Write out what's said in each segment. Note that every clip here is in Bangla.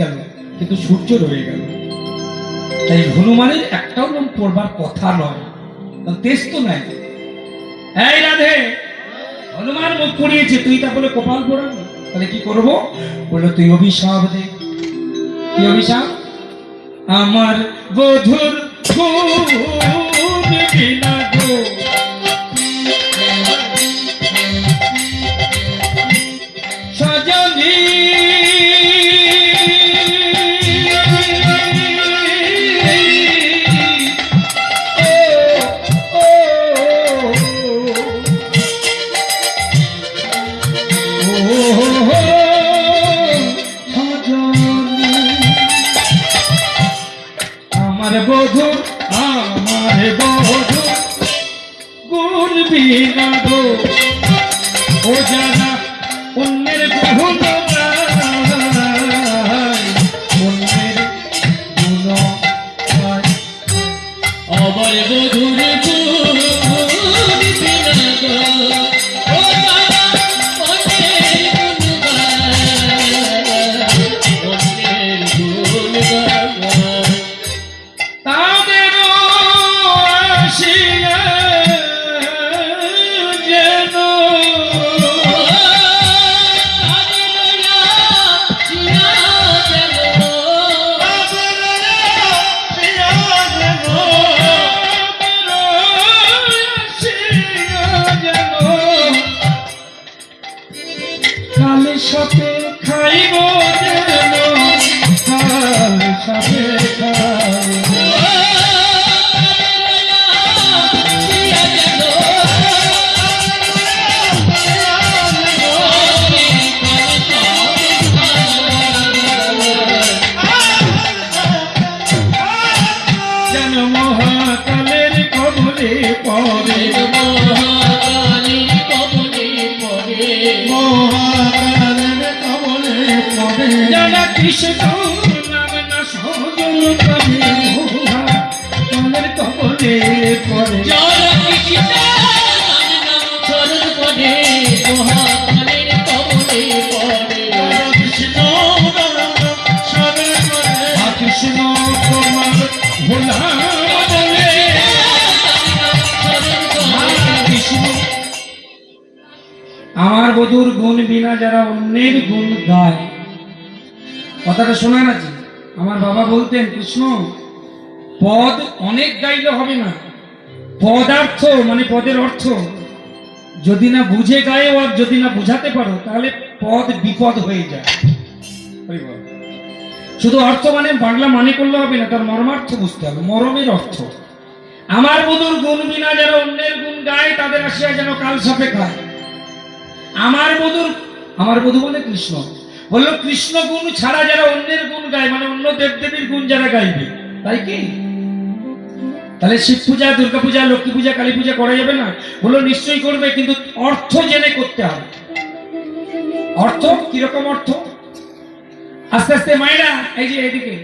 গেল, কিন্তু সূর্য রয়ে গেল। তাই হনুমানের একটাও নাম পড়বার কথা নয়, তেজ তো নাই। এই রাধে, হনুমান মুখ পড়িয়েছে, তুই তা বলে কপাল পড়াবি, তাহলে কি করবো? বললো তুই অভিশাপ দে। কি অভিশাপ? আমার বধুর সজনী বধুর, আমার বধুর গুণ বিনা গো, ও জানা অন্যের গুণ অন্যের গুণ আমার বধুর গুণ বিনা গো, ও জানা অন্যের গুণ সাথে খাইব যেন, সাথে যেন মহাকালের কবলে পড়ে, মহাকালের কবলে পড়ে, মহাকালের কবলে পড়ে, যারা কৃষ্ণ নাম না সজল করে, মহাকালের কবলে পড়ে, যারা কৃষ্ণ নাম না সজল করে, মহাকালের কবলে পড়ে, কৃষ্ণ সজল করে, কৃষ্ণ তোমার ভোলা বলে, আমার বধুর গুণ বিনা যারা অন্যের গুণ গায়। কথাটা শোনা আছে, আমার বাবা বলতেন কৃষ্ণ পদ অনেক গাইলে হবে না, পদার্থ মানে পদের অর্থ যদি না বুঝে গায়ে আর যদি না বুঝাতে পারো তাহলে পদ বিপদ হয়ে যায়। শুধু অর্থ মানে বাংলা মানে করলে হবে না, তার মর্মার্থ বুঝতে হবে, মরমের অর্থ। আমার বধুর গুণ বিনা যারা অন্যের গুণ গায় তাদের আসিয়া যেন কাল সাপে খায়। আমার বধু বলে কৃষ্ণ, বললো কৃষ্ণ গুণ ছাড়া যারা অন্যের গুণ গায় মানে অন্য দেবদেবীর গুণ যারা গাইবে, তাই কি? তাহলে শিব পূজা, দুর্গা পূজা, লক্ষ্মী পূজা, কালী পূজা করা যাবে না? বললো নিশ্চয়ই করবে, কিন্তু অর্থ জেনে করতে হবে। অর্থ কিরকম অর্থ? আস্তে আস্তে মায়েরা, এই যে এদিকে,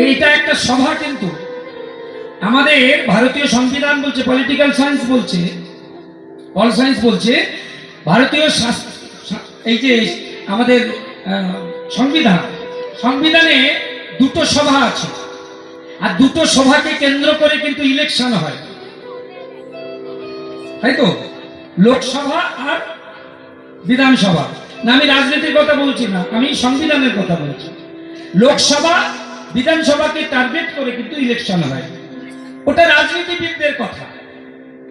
এইটা একটা সভা, কিন্তু আমাদের ভারতীয় সংবিধান বলছে, পলিটিক্যাল সায়েন্স বলছে, পল সায়েন্স বলছে ভারতীয় এই যে আমাদের সংবিধানে দুটো সভা আছে, আর দুটো সভাকে কেন্দ্র করে কিন্তু ইলেকশন হয়, তাই তো? লোকসভা আর বিধানসভা। না, আমি রাজনীতির কথা বলছি না, আমি সংবিধানের কথা বলছি। লোকসভা বিধানসভাকে টার্গেট করে কিন্তু ইলেকশন হয়, ওটা রাজনীতিবিদদের কথা।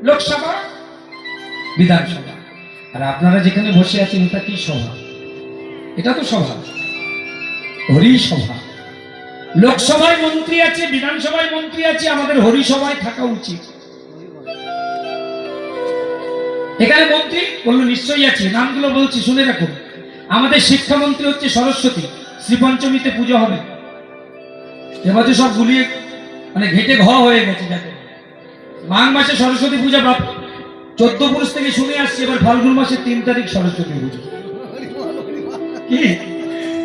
লোকসভা বিধানসভা, আর আপনারা যেখানে বসে আছেন এটা কি সভা? এটা তো সভা, হরিসভা। লোকসভায় মন্ত্রী আছে, বিধানসভায় মন্ত্রী আছে, আমাদের হরিসভায় থাকা উচিত। এখানে মন্ত্রী বললো নিশ্চয়ই আছে, নামগুলো বলছি শুনে রাখুন। আমাদের শিক্ষামন্ত্রী হচ্ছে সরস্বতী, শ্রীপঞ্চমীতে পুজো হবে। এবছর সব গুলিয়ে মানে ঘেটে ঘ হয়ে গেছে, যাতে মাঘ মাসে সরস্বতী পূজা 14 পুরুষ থেকে শুনে আসছে, এবার ফাল্গুন মাসের 3 তারিখ সরস্বতী পুজো। কি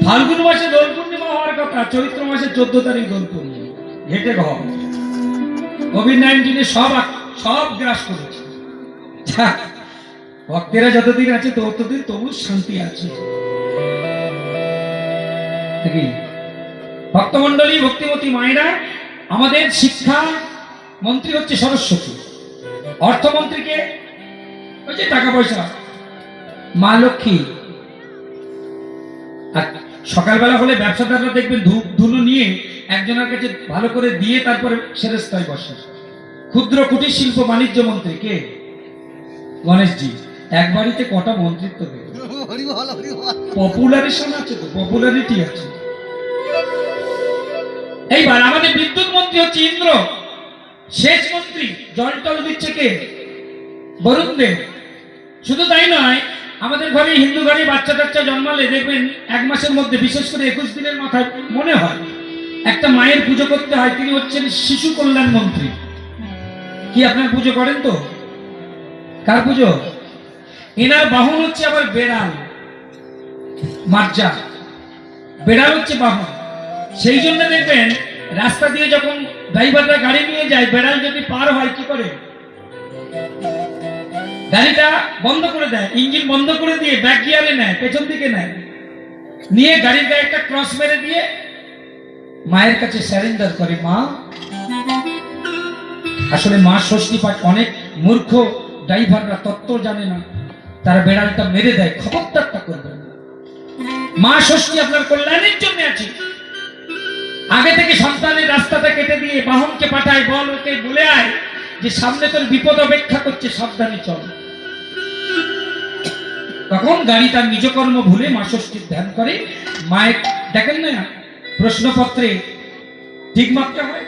ফাল্গুন মাসে দোল পূর্ণিমা হওয়ার কথা, চৈত্র মাসে 14 তারিখ দোল পূর্ণিমা, ঘেটে ঘ। কোভিড-19 সব গ্রাস করেছে। ভক্তেরা যতদিন আছে ততদিন তবু শান্তি আছে। ভক্তমণ্ডলী, ভক্তিমতী মায়েরা, আমাদের শিক্ষা মন্ত্রী হচ্ছে সরস্বতী, অর্থমন্ত্রীকে ওই যে টাকা পয়সা মা লক্ষ্মী। আর সকালবেলা হলে ব্যবসাদাররা দেখবেন ধূপ ধুলো নিয়ে একজনের কাছে ভালো করে দিয়ে তারপরে সেরেস্তায় বসে। ক্ষুদ্র কুটির শিল্প বাণিজ্য মন্ত্রী কে? গণেশজি। এক বাড়িতে কটা মন্ত্রিত্ব দেবে? পপুলারিশন আছে তো, পপুলারিটি আছে। এইবার আমাদের বিদ্যুৎ মন্ত্রী হচ্ছে ইন্দ্র, সেচ মন্ত্রী জল টল দিচ্ছে কে? বরুণ দেব। শুধু তাই নয়, আমাদের ঘরে হিন্দু ঘরে বাচ্চা কাচ্চা জন্মালে দেখবেন 1 মাসের মধ্যে, বিশেষ করে 21 দিনের মাথায় মনে হয় একটা মায়ের পুজো করতে হয়, তিনি হচ্ছেন শিশু কল্যাণ মন্ত্রী। কি আপনার পুজো করেন তো? কার পুজো? এনার বাহন হচ্ছে আবার বেড়াল, মার্জা। বেড়াল হচ্ছে বাহন। সেই জন্য দেখবেন রাস্তা দিয়ে যখন ড্রাইভাররা গাড়ি নিয়ে যায়, বেড়াল যদি পার হয় কি করে? গাড়িটা বন্ধ করে দেয়, ইঞ্জিন বন্ধ করে দিয়ে ব্যাক গিয়ারে নেয়, পেছন দিকে নেয়, নিয়ে গাড়ির গায়ে একটা ক্রস মেরে দিয়ে মায়ের কাছে সারেন্ডার করে। মা, আসলে মা ষষ্ঠী পাঠ অনেক মূর্খ ড্রাইভাররা তত্ত্ব জানে না, তারা বেড়ালটা মেরে দেয়। খবরদারটা করবেন না। মা ষষ্ঠী আপনার কল্যাণের জন্য আছে। আগে থেকে সন্তানের রাস্তাটা কেটে দিয়ে বাহনকে পাঠায়, বল ওকে বলে আয় যে সামনে তোর বিপদ অপেক্ষা করছে, সাবধানে চল। তখন গাড়ি তার নিজ কর্ম ভুলে মা ষষ্ঠীর ধ্যান করে। মায়ের দেখেন না প্রশ্নপত্রে ঠিক মাপতে হয়,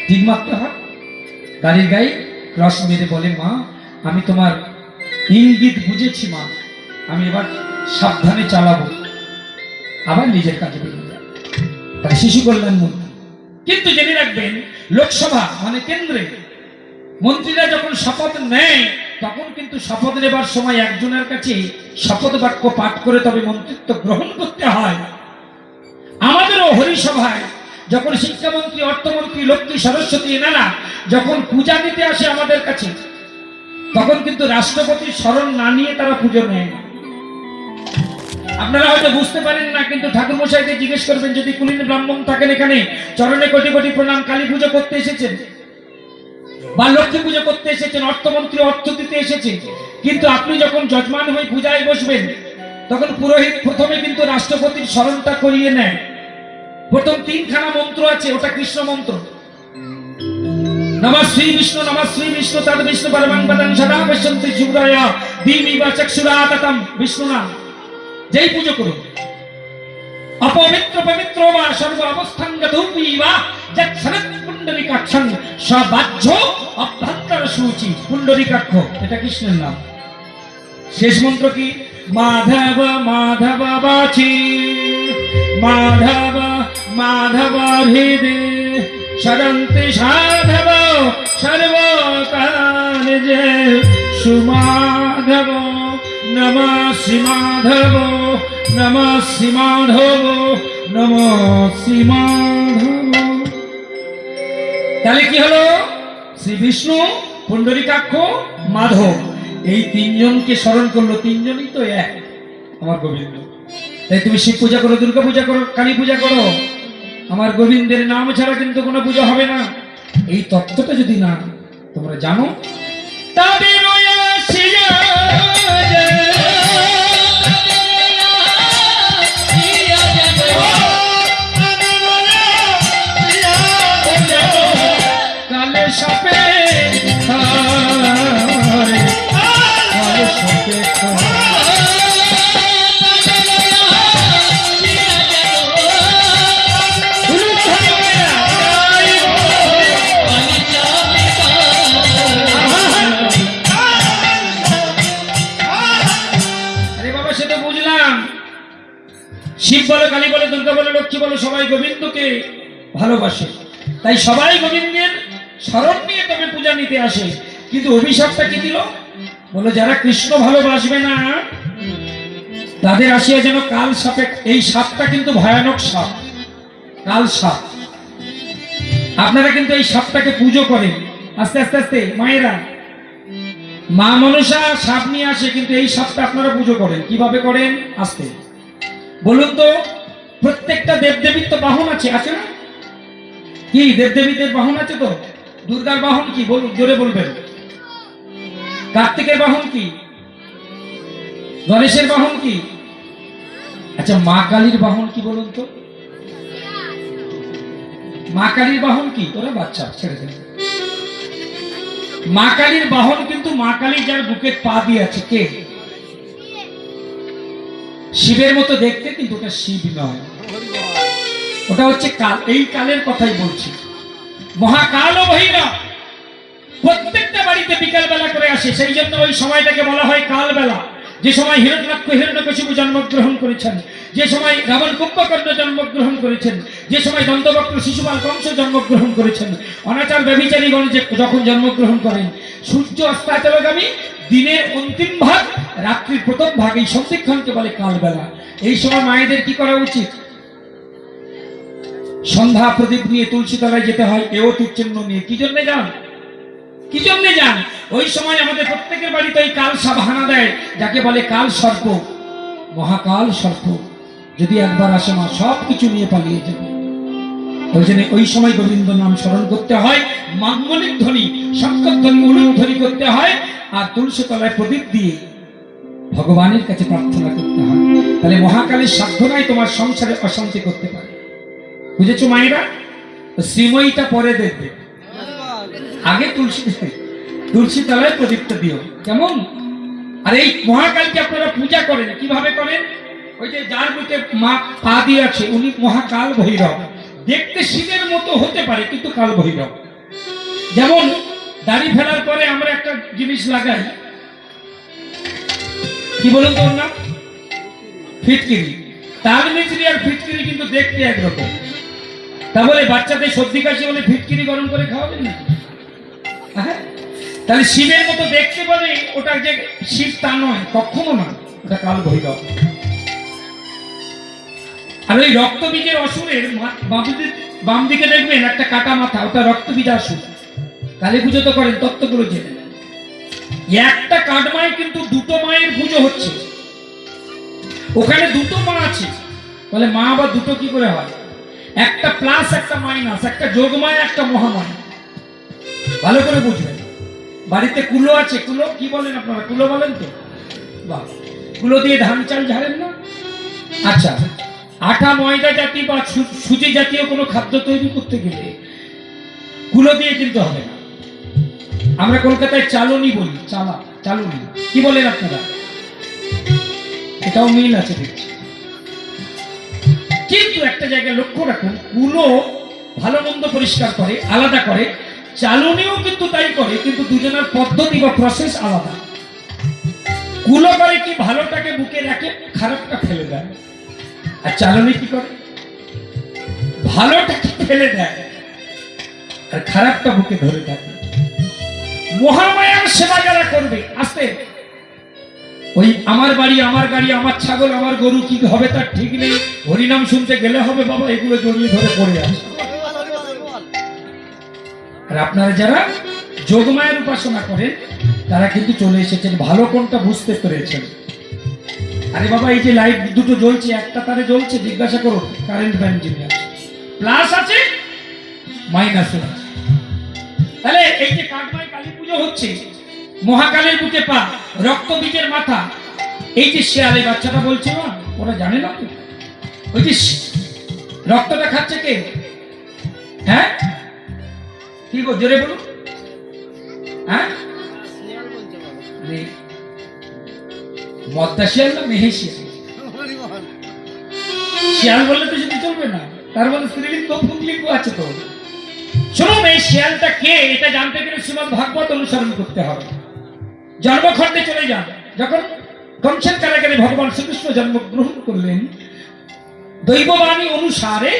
ঠিক মাপতে হয়। গাড়ির গায়ে ক্রস মেরে বলে, মা আমি তোমার ইঙ্গিত বুঝেছি মা, আমি এবার সাবধানে চালাবো। আবার নিজের কাজে বেরিয়ে যায়। তাই শিশু কল্যাণ মন্ত্রী। কিন্তু জেনে রাখবেন, লোকসভা মানে কেন্দ্রে মন্ত্রীরা যখন শপথ নেয়, তখন কিন্তু শপথ নেবার সময় একজনের কাছে শপথ বাক্য পাঠ করে তবে মন্ত্রিত্ব গ্রহণ করতে হয়। আমাদেরও হরিসভায় যখন শিক্ষামন্ত্রী, অর্থমন্ত্রী, লক্ষ্মী, সরস্বতী এনারা যখন পূজা দিতে আসে আমাদের কাছে, তখন কিন্তু রাষ্ট্রপতির শরণ না নিয়ে তারা পুজো নেয় না। আপনারা হয়তো বুঝতে পারেন না, কিন্তু ঠাকুর মশাইকে জিজ্ঞেস করবেন, যদি কুলীন ব্রাহ্মণ থাকেন এখানে, চরণে কোটি কোটি প্রণাম, কালী পুজো করতে এসেছেন বা লক্ষ্মী পুজো করতে এসেছেন, অর্থমন্ত্রী অর্থ দিতে এসেছেন, কিন্তু আপনি যখন যজমান হয়ে পূজায় বসবেন, তখন পুরোহিত প্রথমে কিন্তু রাষ্ট্রপতির স্মরণটা করিয়ে নেয়। প্রথম 3খানা মন্ত্র আছে, ওটা কৃষ্ণ মন্ত্র। নমঃ শ্রী বিষ্ণু, নমঃ শ্রী বিষ্ণু, তদ বিষ্ণু পরমং পদং সদা পশ্যন্তি শুভ্রয় দীমিব চক্ষুরাততম। বিষ্ণু নাম যেই পুজো করুন, অপবিত্র পবিত্র বা সর্ব অবস্থাঙ্গতৌপি বা যৎ সনত পুণ্ডরীকাক্ষং সবাহ্য অভ্যন্তর সূচি। পুণ্ডরীকাক্ষ এটা কৃষ্ণের নাম। শেষ মন্ত্র কি? মাধব মাধব বাচি, মাধব মাধব হৃদে সরন্তি সাধব সর্বকার্যে সুমাধব। নমঃ শ্রী মাধব, নমঃ শ্রী মাধব, নমঃ শ্রী মাধব। তাহলে কি হলো? শ্রী বিষ্ণু, পুণ্ডরীকাক্ষ, মাধব, এই 3জনকে স্মরণ করলো। 3জনই তো এক, আমার গোবিন্দ। তাই তুমি শিব পূজা করো, দুর্গা পূজা করো, কালী পূজা করো, আমার গোবিন্দের নাম ছাড়া কিন্তু কোনো পূজা হবে না। এই তত্ত্বটা যদি না তোমরা জানো, তবে কালে সাপে কালে সাপে শিব বলো, কালী বলো, দুর্গা বলো, লক্ষ্মী বলো, সবাই গোবিন্দকে ভালোবাসে। তাই সবাই গোবিন্দের স্মরণ নিয়ে তবে পূজা নিতে আসে। কিন্তু অভিশাপটা কি দিল? বলো, যারা কৃষ্ণ ভালোবাসবে না তাদের আসিয়া যেন কাল সাপে। এই সাপটা কিন্তু ভয়ানক সাপ, কাল সাপ। আপনারা কিন্তু এই সাপটাকে পুজো করেন। আস্তে আস্তে আস্তে মায়েরা, মা মনসা সাপ নিয়ে আসে, কিন্তু এই সাপটা আপনারা পুজো করেন। কিভাবে করেন? আস্তে বলুন তো। প্রত্যেক প্রত্যেকটা দেবদেবীর তো বাহন আছে, আছে না? কি দেবদেবীদের বাহন আছে তো? দুর্গার বাহন কি বলুন, জোরে বলবেন। কার্তিকের বাহন কি? গণেশের বাহন কি? আচ্ছা, মা কালীর বাহন কি বলুন তো? মা কালীর বাহন কি? ওরা বাচ্চা ছেড়ে দেন। মা কালীর বাহন কিন্তু মা কালী যার বুকে পা দিয়ে আছে, কে? শিবের মতো দেখতে, কিন্তু ওটা শিব নয়, ওটা হচ্ছে কাল। এই কালের কথাই বলছি, মহাকাল ও ভৈরব প্রত্যেকটা বাড়িতে বিকাল বেলা করে আসে। সেই জন্য ওই সময়টাকে বলা হয় কাল বেলা। যে সময় হিরণ্যাক্ষ হিরণ্যকশিপু জন্মগ্রহণ করেছেন, যে সময় রাবণ কুম্ভকর্ণ জন্মগ্রহণ করেছেন, যে সময় দন্তবক্র শিশুপাল কংস জন্মগ্রহণ করেছেন, অনাচার ব্যভিচারীগণ যখন জন্মগ্রহণ করেন, সূর্য অস্তাচলগামী দিনের অন্তিম ভাগ, রাত্রির প্রথম ভাগ, এই সন্ধিক্ষণকে বলে কালবেলা। এই সময় মায়েদের কি করা উচিত? সন্ধ্যা প্রদীপ নিয়ে তুলসী তলায় যেতে হয়, এও তীরচিহ্ন নিয়ে। কি জন্য যান? কি জন্য যান? ওই সময় আমাদের প্রত্যেকের বাড়িতে ওই কাল সাবহানা দেয়, যাকে বলে কাল সর্প, মহাকাল সর্প। যদি একবার আসে মা, সব কিছু নিয়ে পালিয়ে যাবে। ওই জন্য ওই সময় গোবিন্দ নাম স্মরণ করতে হয়, মাঙ্গলিক ধ্বনি, শঙ্কর ধ্বনি, উলুক ধ্বনি করতে হয়, আর তুলসী তলায় প্রদীপ দিয়ে ভগবানের কাছে প্রার্থনা করতে হয়। তাহলে মহাকালের সাধনায় তোমার সংসারে অশান্তি করতে পারে। বুঝেছো মায়েরা? শ্রীময়ীটা পরে দেখবে, আগে তুলসী তলায় প্রদীপটা দিও, কেমন? আর এই মহাকালকে আপনারা পূজা করেন, কিভাবে করেন? ওই যে যার বুকে মা পা দিয়ে আছে, উনি মহাকাল ভৈরব। দেখতে শিবের মতো হতে পারে, কিন্তু কাল ভৈরব। যেমন দাড়ি ফেলার পরে আমরা একটা জিনিস লাগাই, কি বলুন তো ওর নাম? ফিটকিরি। তার মিচড়ি আর ফিটকিরি কিন্তু দেখতে একরকম। তাহলে বাচ্চাদের সর্দি কাশি হলে ফিটকিরি গরম করে খাওয়াবেন নাকি? তাহলে শিবের মতো দেখতে পারে, ওটা যে শিব তা নয়, কখনো না, ওটা কাল ভৈরব। আর ওই রক্তবীজের অসুরের বাম দিকে দেখবেন একটা কাটা মাথা, ওটা রক্তবীজ অসুর। কালী পুজো তো করেন, তত্ত্বগুলো জেনে নেন। একটা কাঠমায় কিন্তু দুটো মায়ের পুজো হচ্ছে, ওখানে দুটো মা আছে। বলে মা আবার দুটো কি করে হয়? একটা প্লাস, একটা মাইনাস, একটা যোগমায়া, একটা মহামায়া। ভালো করে বুঝবেন। বাড়িতে কুলো আছে, কুলো কি বলেন আপনারা? কুলো বলেন তো? বাহ, কুলো দিয়ে ধান চাল ঝাড়েন না? আচ্ছা, আটা ময়দা জাতীয় বা সুজি জাতীয় কোনো খাদ্য তৈরি করতে গেলে কুলো দিয়ে কিনতে হবে না। আমরা কলকাতায় চালনি বলি, চালনি কি বলেন আপনারা? এটাও মিল আছে দেখছি। কিন্তু একটা জায়গায় লক্ষ্য রাখুন, কুলো ভালো মন্দ পরিষ্কার করে, আলাদা করে, চালনিও কিন্তু তাই করে, কিন্তু দুজনের পদ্ধতি বা প্রসেস আলাদা। কুলো করে কি, ভালোটাকে বুকে রাখে, খারাপটা ফেলে দেয়। আর চালনি কি করে? ভালোটাকে ফেলে দেয় আর খারাপটা বুকে ধরে থাকে। মহামায়ার সেবা যারা করবে, আস্তে ওই আমার বাড়ি, আমার গাড়ি, আমার ছাগল, আমার গরু কি হবে তার ঠিক নেই, হরিনাম শুনতে গেলে হবে বাবা, এগুলো জড়িয়ে ধরে পড়ে আছে। আর আপনারা যারা যোগমায়ের উপাসনা করেন, তারা কিন্তু চলে এসেছেন, ভালো কোনটা বুঝতে পেরেছেন। আরে বাবা, এই যে লাইট দুটো জ্বলছে, একটা তারে জ্বলছে, জিজ্ঞাসা করুন কারেন্ট ম্যান যিনি আছে, প্লাস আছে, মাইনাস আছে। তাহলে এই যে কাকমায় কালী পুজো হচ্ছে, মহাকালের বুকে পা, রক্তবীজের মাথা, এই যে শেয়ালে বাচ্চাটা বলছে না, ওরা জানে না তো, ওই যে রক্তটা খাচ্ছে কে? হ্যাঁ, কি গো, জোরে বলুন। হ্যাঁ, মদ্দা শিয়াল না মেহে শিয়াল? শিয়াল বললে তো সেটা চলবে না, তার মানে স্ত্রীলিঙ্গ পুংলিঙ্গ আছে তো। শুনুন, এই শিয়ালটা কে এটা জানতে গেলে শ্রীমদ্ ভাগবত অনুসরণ করতে হবে। জন্মখণ্ডে চলে যান। যখন কংসের কারাগারে ভগবান শ্রীকৃষ্ণ জন্মগ্রহণ করলেন, দৈববাণী অনুসারে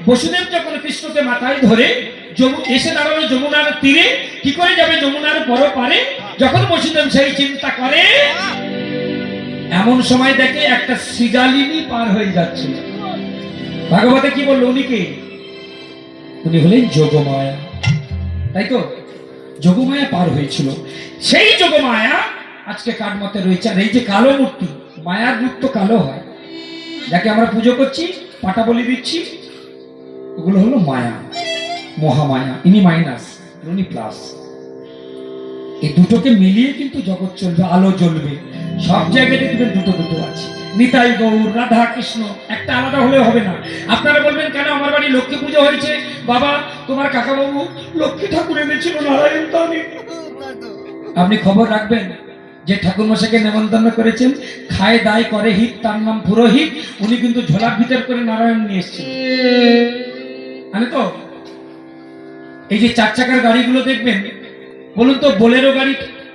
বসুদেব যখন কৃষ্ণকে মাথায় ধরে এসে দাঁড়ালো যমুনার তীরে, কি করে যাবে যমুনার পর পারে, যখন বসুদেব সেই চিন্তা করে, এমন সময় দেখে একটা শ্রীগালিনী পার হয়ে যাচ্ছে। ভাগবতে কি বললো? উনি কে? উনি হলেন যোগমায়া, তাই তো? যোগমায়া পার হয়েছিল। সেই যোগমায়া আজকে কাঠমতে রয়েছে। আর এই যে কালো মূর্তি, মায়ার রূপ তো কালো হয়, যাকে আমরা পুজো করছি, পাটা বলি দিচ্ছি, ওগুলো হলো মায়া, মহামায়া। ইনি মাইনাস, উনি প্লাস। এই দুটোকে মিলিয়ে কিন্তু জগৎ চলবে, আলো জ্বলবে। সব জায়গায় দেখবেন দুটো দুটো আছে। নিতাই গৌর, রাধা কৃষ্ণ, একটা আলাদা হলে হবে না। আপনারা বলবেন কেন আমার বাড়ি লক্ষ্মী পুজো হয়েছে? বাবা, তোমার কাকাবাবু লক্ষ্মী ঠাকুর এনেছিল, নারায়ণ তো আমি। আপনি খবর রাখবেন যে ঠাকুর মশাইকে নেমন্তন্ন করেছেন, খায় দায় করে হিত, তার নাম পুরোহিত। উনি কিন্তু ঝোলার ভিতর করে নারায়ণ নিয়ে এসছেন। জানে তো, এই যে 4 চাকার গাড়িগুলো দেখবেন, বলুন তো, বোলেরো গাড়ি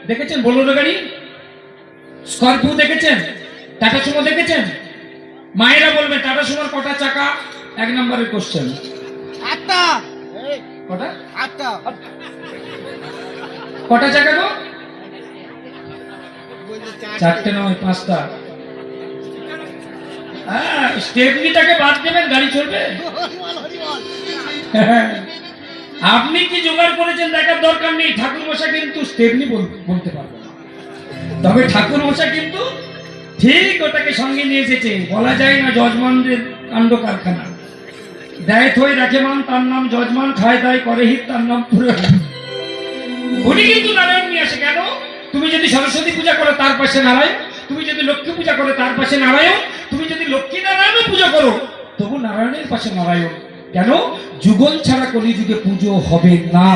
দেখেছেন? বোলেরো গাড়ি, স্করপিও দেখেছেন? টাটা সুমো দেখেছেন? মায়েরা বলবে টাটা সুমোর কটা চাকা? 1 নম্বরের কোশ্চেন। 8টা। কটা? 8টা। কটা চাকা গো? 4টে নয়, 5টা। হ্যাঁ, স্টেপনিটাকে বাদ দেবেন, গাড়ি চলবে। আপনি কি জোগাড় করেছেন দেখার দরকার নেই। ঠাকুর মশাই কিন্তু স্টেপনি বলতে পারবে না, তবে ঠাকুর মশাই কিন্তু ঠিক ওটাকে সঙ্গে নিয়ে এসেছে। বলা যায় না যজমানদের কাণ্ড কারখানা। দেয় থই রাখে মান, তার নাম যজমান। খায় দায় করে হিত, তার নাম পুরোহিত। উনি কিন্তু নারায়ণ নিয়ে আসে। কেন? তুমি যদি সরস্বতী পূজা করো তার পাশে নারায়ণ, তুমি যদি লক্ষ্মী পূজা করো তার পাশে নারায়ণ, তুমি যদি লক্ষ্মী নারায়ণ পূজা করো তবু নারায়ণের পাশে নারায়ণ। কেন? যুগল ছাড়া কলিযুগে পুজো হবে না।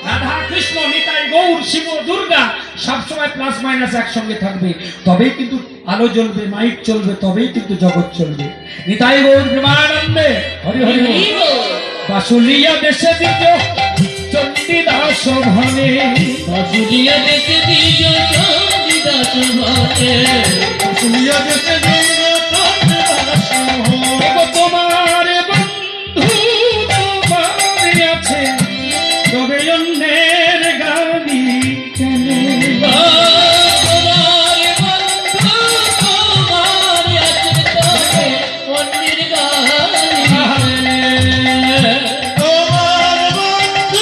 রাধা কৃষ্ণ, নিতাই গৌর, শিব দুর্গা সবসময় প্লাস মাইনাস একসঙ্গে থাকবে, তবেই কিন্তু আলো জ্বলবে, মাইক চলবে, তবেই কিন্তু জগৎ চলবে। নিতাই গৌর প্রেমানন্দে হরি হরি। বাসুলিয়া দেশে দ্বিজ চণ্ডীদাস ভানে, বাসুলিয়া দেশে দ্বিজ চণ্ডীদাস ভানে, বাসুলিয়া দেশে দ্বিজ চণ্ডীদাস ভানে। তোমার বন্ধু তোমার আছে, তবে অন্যের গালি কেন? তোমার বন্ধু তোমার আছে, তবে অন্যের গালি কেন? তোমার বন্ধু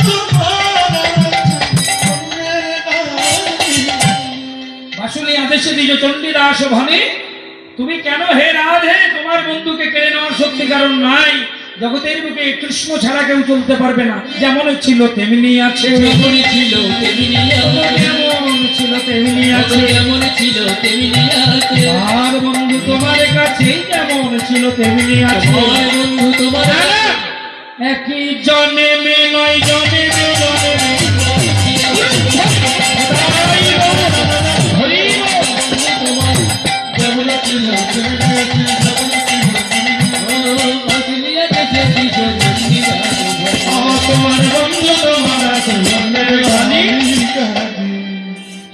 তোমার আছে, অন্যের গালি। বাসুলি আদেশে দিজ চণ্ডীদাস ভানে, তুমি কেন হে রাধে তোমার বন্ধুকে কেড়ে নেওয়ার শক্তি কারণ নাই। জগতের বুকে কৃষ্ণ ছাড়া কেউ চলতে পারবে না। যেমন ছিল তেমনি আছে, যেমন ছিল তেমনি আছে, যেমন ছিল তেমনি আছে, যেমন ছিল তেমনি আছে। আর বন্ধু তোমার কাছে যেমন ছিল তেমনি আছে। আর বন্ধু তোমার একই জন্মে নয়, জন্মে জন্মে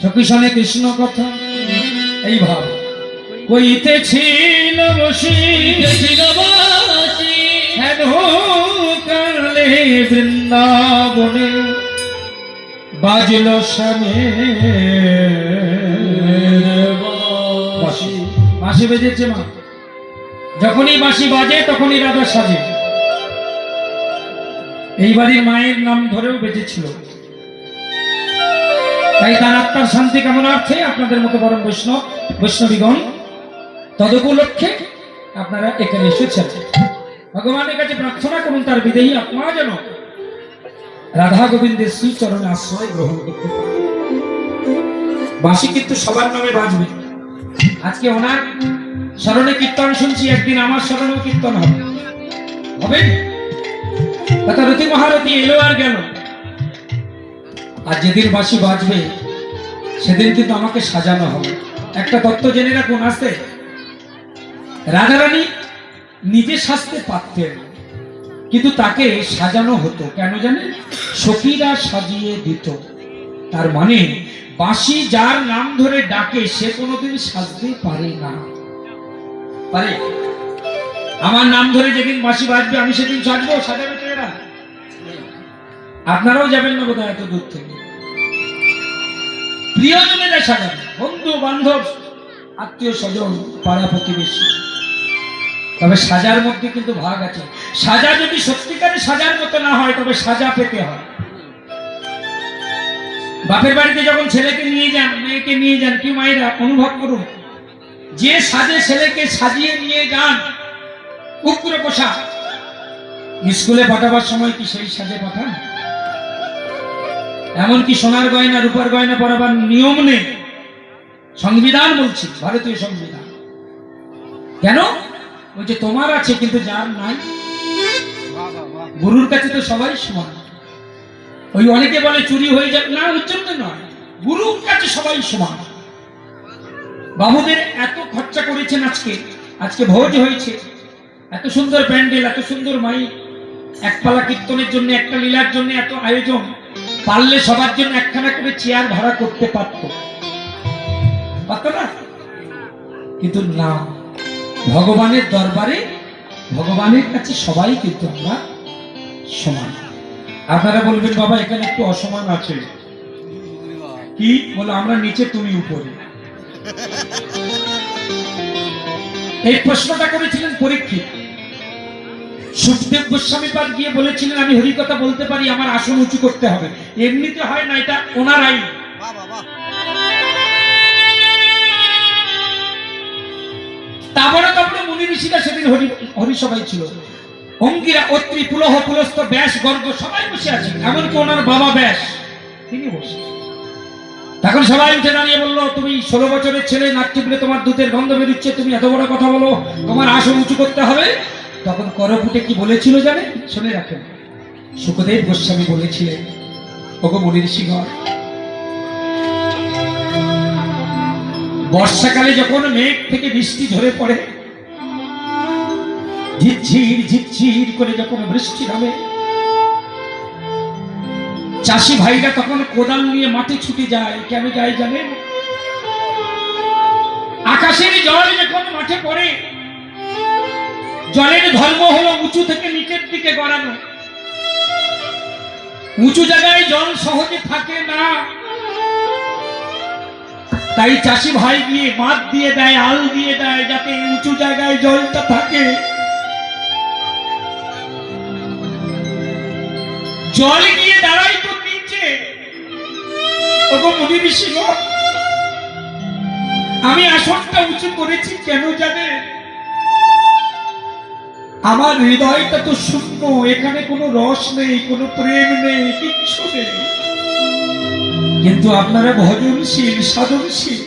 সকিশনে কৃষ্ণ কথা এই ভাব কইতেছিল বসি, কালে বৃন্দাবনে বাজল সামনে বাঁশি। বাঁশি বেজেছে মা, যখনই বাঁশি বাজে তখনই রাধা সাজে। এই বাড়ির মায়ের নাম ধরেও বেজেছিল। তাই তার আত্মার শান্তি কামনার্থে আপনাদের মতো বরং বৈষ্ণবীগণ তদুপলক্ষে আপনারা এখানে এসেছেন। ভগবানের কাছে প্রার্থনা করুন তার বিদেহী আত্মা যেন রাধা গোবিন্দের শ্রীচরণে আশ্রয় গ্রহণ করতে পারে। বাঁশি কিন্তু সবার নামে বাজবে। আজকে ওনার স্মরণে কীর্তন শুনছি, একদিন আমার স্মরণেও কীর্তন হবে। হবে তথা রতি মহারতি এলো আর গেল। আর যেদিন বাঁশি বাজবে সেদিন কিন্তু আমাকে সাজানো হবে। একটা তত্ত্ব জেনে রাখুন, আসতে রাধারানী নিজে সাজতে পারতেন, কিন্তু তাকে সাজানো হতো। কেন জানেন? সখীরা সাজিয়ে দিত। তার মানে বাঁশি যার নাম ধরে ডাকে সে কোনোদিন সাজতে পারে না। পারে? আমার নাম ধরে যেদিন বাঁশি বাজবে আমি সেদিন সাজবো? সাজাবে তো এরা। আপনারাও যাবেন না বোধহয় এত দূর থেকে। প্রিয়জনেরা সাজাবে, বন্ধু বান্ধব আত্মীয় স্বজন পাড়া প্রতিবেশী। তবে সাজার মধ্যে কিন্তু ভাগ আছে। সাজা যদি সত্যিকারে সাজার মতো না হয় তবে সাজা পেতে হয়। বাপের বাড়িতে যখন ছেলেকে নিয়ে যান, মেয়েকে নিয়ে যান, কি মায়েরা অনুভব করুন, যে সাজে ছেলেকে সাজিয়ে নিয়ে যান উগ্র পোশাক। স্কুলে পাঠাবার সময় কি সেই সাজে পাঠান? এমনকি সোনার গয়না রূপার গয়না পরাবার নিয়ম নেই। সংবিধান বলছি, ভারতীয় সংবিধান। কেন? ওই যে তোমার আছে কিন্তু যার নাই। গুরুর কাছে তো সবাই সমান। ওই অনেকে বলে চুরি হয়ে যাবে, না, ওর জন্য নয়, গুরুর কাছে সবাই সমান। বাবুদের এত খরচা করেছেন, আজকে ভোজ হয়েছে, এত সুন্দর প্যান্ডেল, এত সুন্দর মাইক, একপালা কীর্তনের জন্য, একটা লীলার জন্য এত আয়োজন। পারলে সবার জন্য একখানা করে চেয়ার ভাড়া করতে পারত না? কিন্তু না, ভগবানের দরবারে, ভগবানের কাছে সবাই কিন্তু আমরা সমান। আপনারা বলবেন বাবা এখানে একটু অসমান আছে, কি বলো? আমরা নিচে, তুমি উপরে। এই প্রশ্নটা করেছিলেন পরীক্ষিত। সুখদেব গোস্বামী পাদ গিয়ে বলেছিলেন আমি হরিকথা বলতে পারি, আমার আসন উঁচু করতে হবে। এমনিতে হয় না, এটা ওনার আইন। তারপরে মুনি ঋষিরা সেদিন হরিসভায় ছিল। অঙ্গিরা, অত্রি, পুলহ, পুলস্ত, ব্যাস, গর্গ সবাই বসে আছে, এমনকি ওনার বাবা ব্যাস তিনি বসে। তখন সবাই উঠে দাঁড়িয়ে বললো, তুমি 16 বছরের ছেলে, নাক টিপলে তোমার দুধের গন্ধ বেরোচ্ছে, তুমি এত বড় কথা বলো, তোমার আসন উঁচু করতে হবে। তখন করপুটে কি বলেছিল জানেন? শুনে রাখেন। সুখদেব গোস্বামী বলেছিলেন, ওগো মুনি ঋষিগণ, বর্ষাকালে যখন মেঘ থেকে বৃষ্টি ঝরে পড়ে, ঝিরঝির ঝিরঝির করে যখন বৃষ্টি নামে, চাষি ভাইরা তখন কোদাল নিয়ে মাঠে ছুটে যায়। কেন যায় জানেন? আকাশের জল যখন মাঠে পড়ে, জলের ধর্ম হলো উঁচু থেকে নিচের দিকে গড়ানো। উঁচু জায়গায় জল সহজে থাকে না, তাই চাষি ভাই গিয়ে বাঁধ দিয়ে দেয়, আল দিয়ে দেয়, যাতে উঁচু জায়গায় জলটা থাকে। জল গিয়ে দাঁড়াই তো নিচে। ওগো মুনি ঋষিগণ, আমি আসনটা উঁচু করেছি কেন জানে? আমার হৃদয়টা তো শূন্য, এখানে কোনো রস নেই, কোনো প্রেম নেই, কিচ্ছু নেই। কিন্তু আপনারা ভজনশীল, সাধনশীল,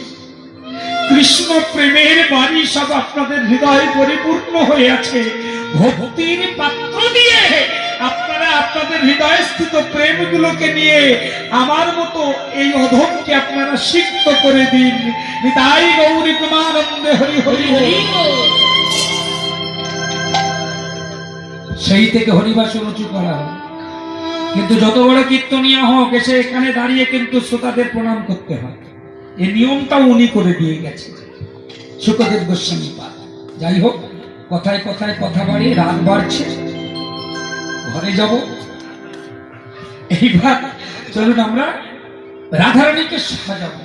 কৃষ্ণ প্রেমের বাণী সব আপনাদের হৃদয় পরিপূর্ণ হয়ে আছে। ভক্তির পাত্র দিয়ে আপনারা আপনাদের হৃদয় স্থিত প্রেমগুলোকে নিয়ে আমার মতো এই অধমকে আপনারা সিক্ত করে দিন। নিতাই গৌরী প্রেমানন্দে হরি হরি হরি। সেই থেকে হরিবাসন উঁচু করা হয়। কিন্তু যত বড় কীর্তনিয়া হোক, এসে এখানে দাঁড়িয়ে কিন্তু শ্রোতাদের প্রণাম করতে হয়। এই নিয়মটাও উনি করে দিয়ে গেছে, সুখদেব গোস্বামী পাদ। যাই হোক, কথায় কথায় কথা বাড়িয়ে রাত বাড়ছে, ঘরে যাব। এইবার চলুন আমরা রাধারানীকে সাজাবো।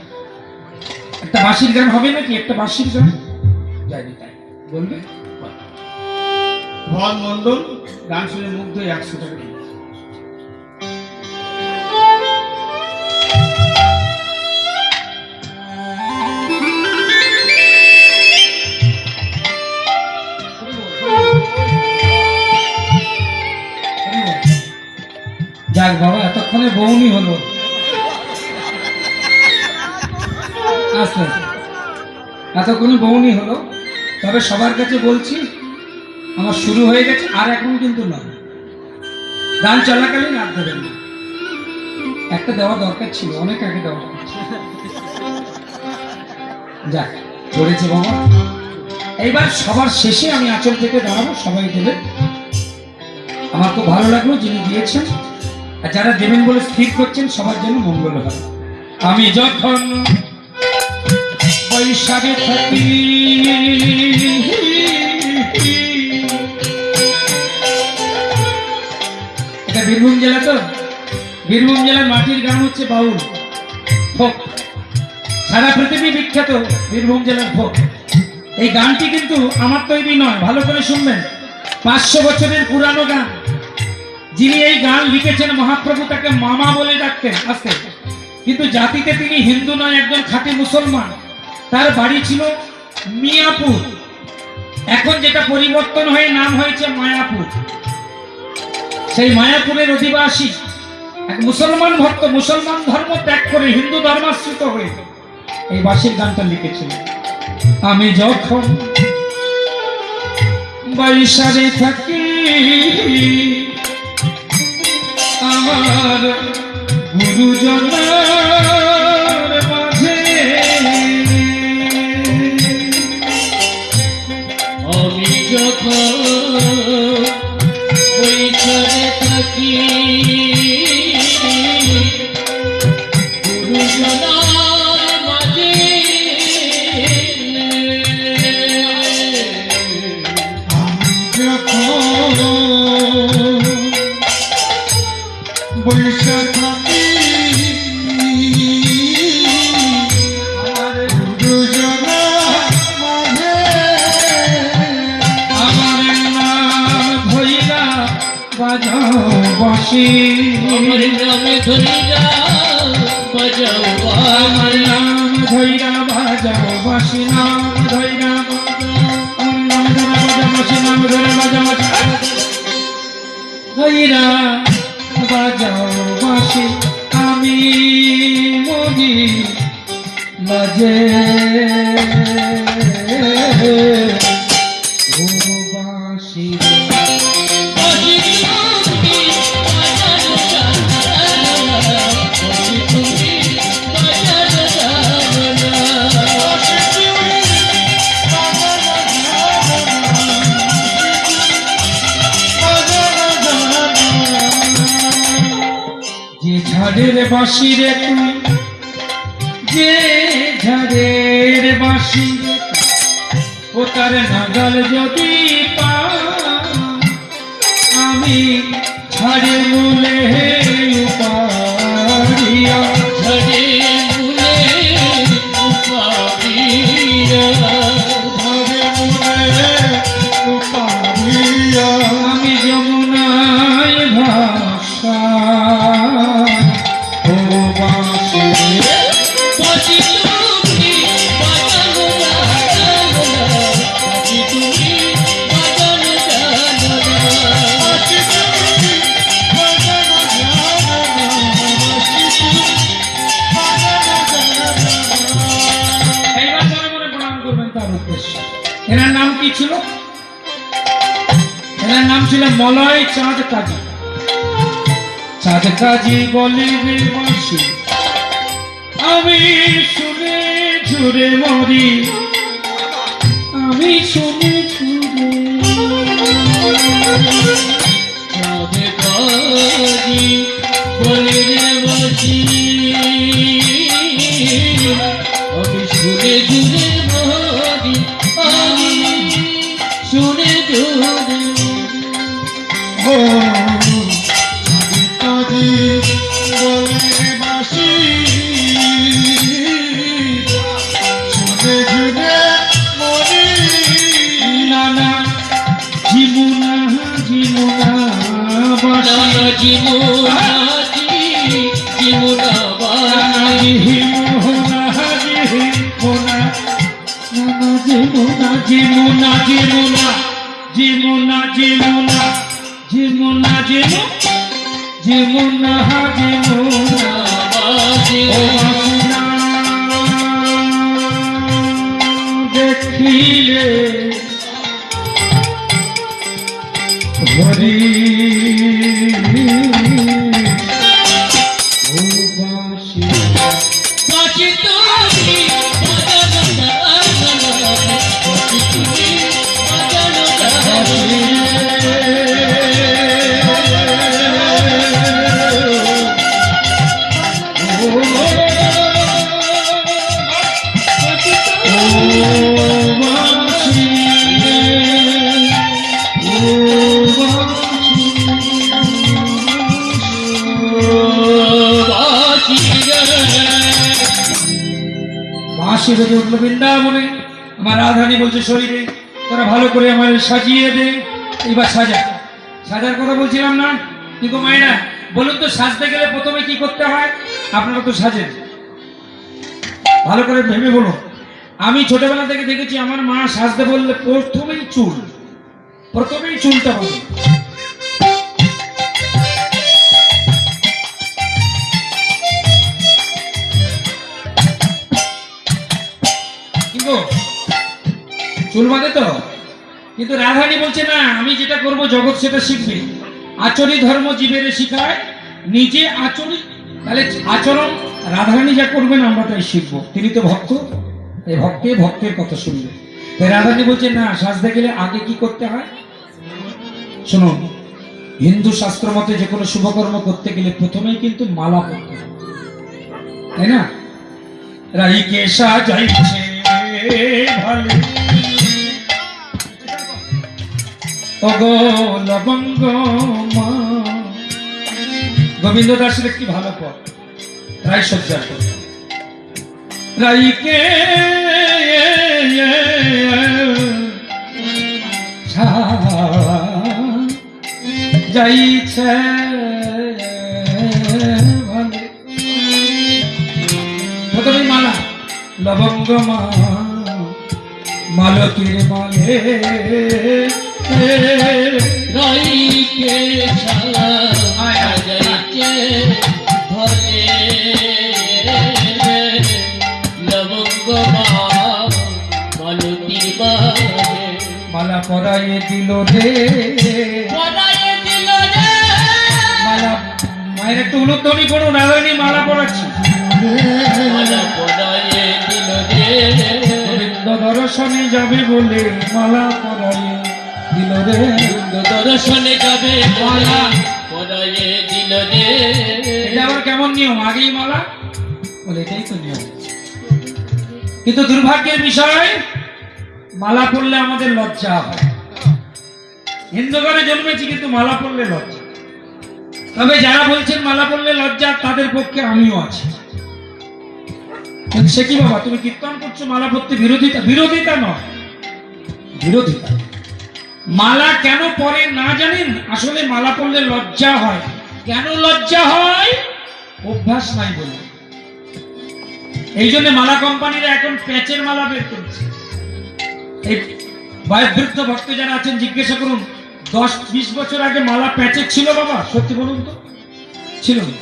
একটা বাঁশির গান হবে নাকি? একটা বাঁশির গান যাইনি, তাই বলবে ভদ মন্ডল। গান শুনে মুগ্ধ 100 টাকা। যাক বাবা, এতক্ষণে বউনি হলো। আচ্ছা, এতক্ষণে বউনি হলো। তবে সবার কাছে বলছি, আমার শুরু হয়ে গেছে, আর এখন কিন্তু নয়। গান চলাকালীন আর দেবেন না। একটা দেওয়া দরকার ছিল, অনেক আগে দেওয়া দরকার ছিল। যাক, পড়েছে বাবা। এইবার সবার শেষে আমি আঁচল থেকে দাঁড়াবো, সবাই দেবেন। আমার খুব ভালো লাগলো যিনি দিয়েছেন, আর যারা দেবেন বলে স্থির করছেন সবার যেন মঙ্গল হয়। আমি যখন বৈশাখে থাকি, এটা বীরভূম জেলা, তো বীরভূম জেলার মাটির গান হচ্ছে বাউল ফোক, সারা পৃথিবী বিখ্যাত বীরভূম জেলার ফোক। এই গানটি কিন্তু আমার তৈরি নয়, ভালো করে শুনবেন। 500 বছরের পুরানো গান। যিনি এই গান লিখেছেন মহাপ্রভু তাকে মামা বলে ডাকতেন আস্তে, কিন্তু জাতিতে তিনি হিন্দু নয়, একজন খাঁটি মুসলমান। তার বাড়ি ছিল মিয়াপুর। এখন যেটা পরিবর্তন হয়ে নাম হয়েছে মায়াপুর। সেই মায়াপুরের অধিবাসী এক মুসলমান ভক্ত মুসলমান ধর্ম ত্যাগ করে হিন্দু ধর্মাশ্রিত হয়ে এই বাঁশির গানটা লিখেছিলেন। আমি যখন বৈশাখে থাকি আমার গুরুজনের মাঝে, আমি যখন বৈশাখে থাকি গুরুজনার মাঝে, বৈশাখ থাকি আমার গুরুজনের মাঝে, আমার নাম ধইরা বাজাও বাঁশি, আমার নামে ধরিয়া বাজাও আমার নাম ধইরা বাজাও বাঁশি, নাম ধইরা আমার নাম ধরে বাজা বাঁশি, নাম ধরে বাজা বাঁশি ধইরা বাজাও বাঁশি, আমি মনি বাজে ও বাঁশি রে। বাজি তুমি বাজানো জানা, বাজি তুমি বাজানো জানা, যে ঝাড়ের বাঁশি রে তুই, যে ঝাড়ের বাঁশি ও তার নাগাল যদি পা, আমি ঝাড়ে মূলে উপাড়িয়া, ঝড়ে মুলে উপাড়িয়া, ধরে মনে উপাড়িয়া, আমি যমুনায় ভাষা ও বাঁশি রে। বাজি তুমি বাজানো জানা, বাজি তুমি বাজানো জানা, এইবার মনে মনে প্রণাম করবেন তার উদ্দেশ্যে। এনার নাম কি ছিল? এনার নাম ছিল মলয় চাঁদ কাজী। চাঁদ কাজী বলে রে বাঁশি আমি শুনে ঝুরে মরি, আমি শুনে ঝুরে চাঁদে কাজি বলে রে বাজি, আমি শুনে জুড়ে মরি, আমি শুনে জুড়ে ও কাজী বলে বাঁশি শুনে শুনে মরি, নানা জীবনা জীবনা বাঁশি নানা জীবনাজি জীবনা বাজি, জীবনা জীবনা নানা জীবনা জীবনা জীবনা জীবনা জীবনা জীবনা জীবনা জীবনা বাজি, ও বাসনা দেখিলে হরি ও বাসি বাজি তুমি বাজানো জানা, বাজি তুমি বাজানো জানা, বাজি বাঁশি বেজে উঠলো বৃন্দাবনে। আমার রাধারানী বলছে শরীরে তোরা ভালো করে আমার সাজিয়ে দে। এবার সাজার কথা বলছিলাম না? কি গো মায়েরা বলুন তো, সাজতে গেলে প্রথমে কি করতে হয়? আপনারা তো সাজেন, ভালো করে ভেবে বলুন। আমি ছোটবেলা থেকে দেখেছি আমার মা সাজতে বললে প্রথমেই চুলটা বলে। কিন্তু চুল বাঁধে তো, কিন্তু রাধারানী বলছে না, আমি যেটা করব জগৎ সেটা শিখবে। আচরি ধর্ম জীবের শিখায়, নিজে আচরি। তাহলে আচরণ রাধারানী যা করবেন আমরা তাই শিখবো। তিনি তো ভক্ত, এই ভক্তের কথা শুনবে। তাই রাধারানী বলছে না, সাজতে গেলে আগে কি করতে হয় শুনুন। হিন্দু শাস্ত্র মতে যে কোনো শুভকর্ম করতে গেলে প্রথমেই কিন্তু মালা পরতে হয়, তাই না? রাইকে সাজাইছে ভালো ওগো লবঙ্গ মা। গোবিন্দ দাসের একটি ভালো পথ, রায় সজ্জার পথ। রাইকে যাইছে ভালো। প্রথমে মালা, লবঙ্গ মা মালতীর মালে রাইকে সাজাইছে ধরে লবঙ্গ মালতীর মালে মালা পরাইয়ে দিল রে, পরায়ে দিল রে। মালা। মায়ের একটু উলুধ্বনি করুন, রাধারানী মালা পরাচ্ছি। মালা পরায়ে দিল রে, গোবিন্দ দর্শনে যাবে বলে মালা পরাইয়ে দিল রে। দর্শনে যাবে মালা পরায়ে দিল রে। এটা আবার কেমন নিয়ম, আগেই মালা বলে? এটাই তো নিয়ম। কিন্তু দুর্ভাগ্যের বিষয়, মালা পরলে আমাদের লজ্জা হয়। হিন্দু ঘরে জন্মেছি কিন্তু মালা পরলে লজ্জা। তবে যারা বলছেন মালা পরলে লজ্জা, তাদের পক্ষে আমিও আছি। সে কি বাবা, তুমি কীর্তন করছো মালা পরতে? বিরোধিতা নয়, বিরোধিতা। মালা কেন পরে না জানেন? আসলে মালা পরলে লজ্জা হয়। কেন লজ্জা হয়? অভ্যাস নাই বলে। এই জন্য মালা কোম্পানিরা এখন প্যাচের মালা বের করছে। এই বয়োবৃদ্ধ ভক্ত যারা আছেন জিজ্ঞাসা করুন, 10-20 বছর আগে মালা প্যাচের ছিল বাবা? সত্যি বলুন তো, ছিল না।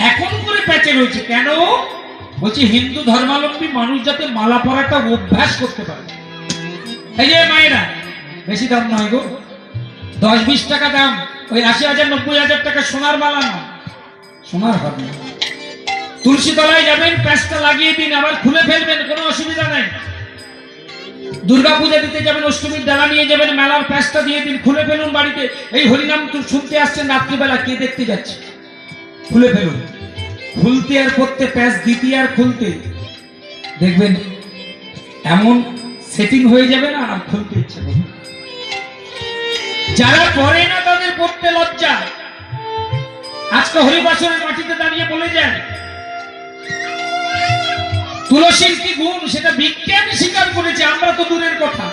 এখন করে প্যাচের হয়েছে। কেন? বলছি হিন্দু ধর্মাবলম্বী মানুষ যাতে মালা পরাটা অভ্যাস করতে পারে। এই যে মায়েরা, বেশি দাম নয় গো, 10-20 টাকা দাম, ওই 80,000-90,000 টাকা সোনার মালা না, সোনার হবে না। তুলসী তলায় যাবেন, প্যাচটা লাগিয়ে দিন, আবার খুলে ফেলবেন, কোনো অসুবিধা নাই। দুর্গা পূজা দিতে যাবেন, অষ্টমীর ডালা নিয়ে যাবেন, মেলার প্যাচটা দিয়ে দিন, খুলে ফেলুন বাড়িতে। এই হরিনাম শুনতে আসছেন রাত্রিবেলা, কে দেখতে যাচ্ছে? খুলে ফেলুন। খুলতে আর করতে, প্যাচ দিতে আর খুলতে, দেখবেন এমন সেটিং হয়ে যাবে না, আর খুলতে ইচ্ছে করবে। যারা পরে না তাদের পড়তে লজ্জা। আজকে হরিবাসরের মাটিতে দাঁড়িয়ে বলে যান, তুলসীর কি গুণ, সেটা বিজ্ঞান স্বীকার করেছে, আমরা তো দূরের কথা।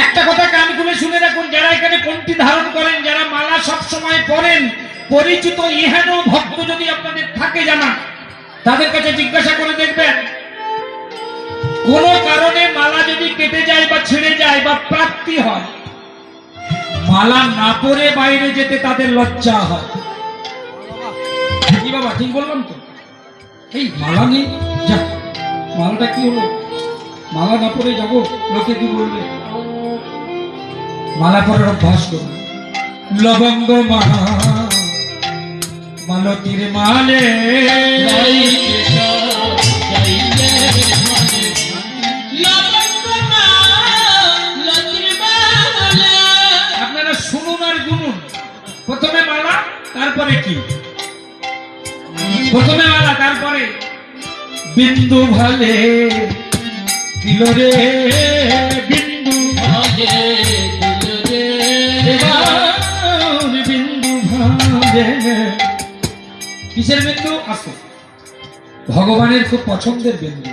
একটা কথা কান খুলে শুনে রাখুন, যারা এখানে কোনটি ধারণ করেন, যারা মালা সব সময় পরেন, পরিচিত ইহান ভক্ত যদি আপনাদের থাকে জানা, তাদের কাছে জিজ্ঞাসা করে দেখবেন, কোন কারণে মালা যদি কেটে যায় বা ছিঁড়ে যায় বা প্রাপ্তি হয়, মালা না পরে বাইরে যেতে তাদের লজ্জা হয়। কি বাবা, ঠিক বললাম তো? এই মালা নেই, যা মালাটা কি হলো, মালা না পরে যাবো, লোকে কি বলবে? মালা পরার অভ্যাস করুন। লবঙ্গ মা মালতীর মালে রাইকে সাজাইছে ধরে লবঙ্গ মালতীর মালে। আপনারা শুনুন আর গুনুন। প্রথমে মালা, তারপরে কি? প্রথমে মালা, তারপরে বিন্দু ভালে দিল রে, বিন্দু ভালে দিল রে, এবার বিন্দু ভালে। কিসের বিন্দু? আসো, ভগবানের খুব পছন্দের বিন্দু,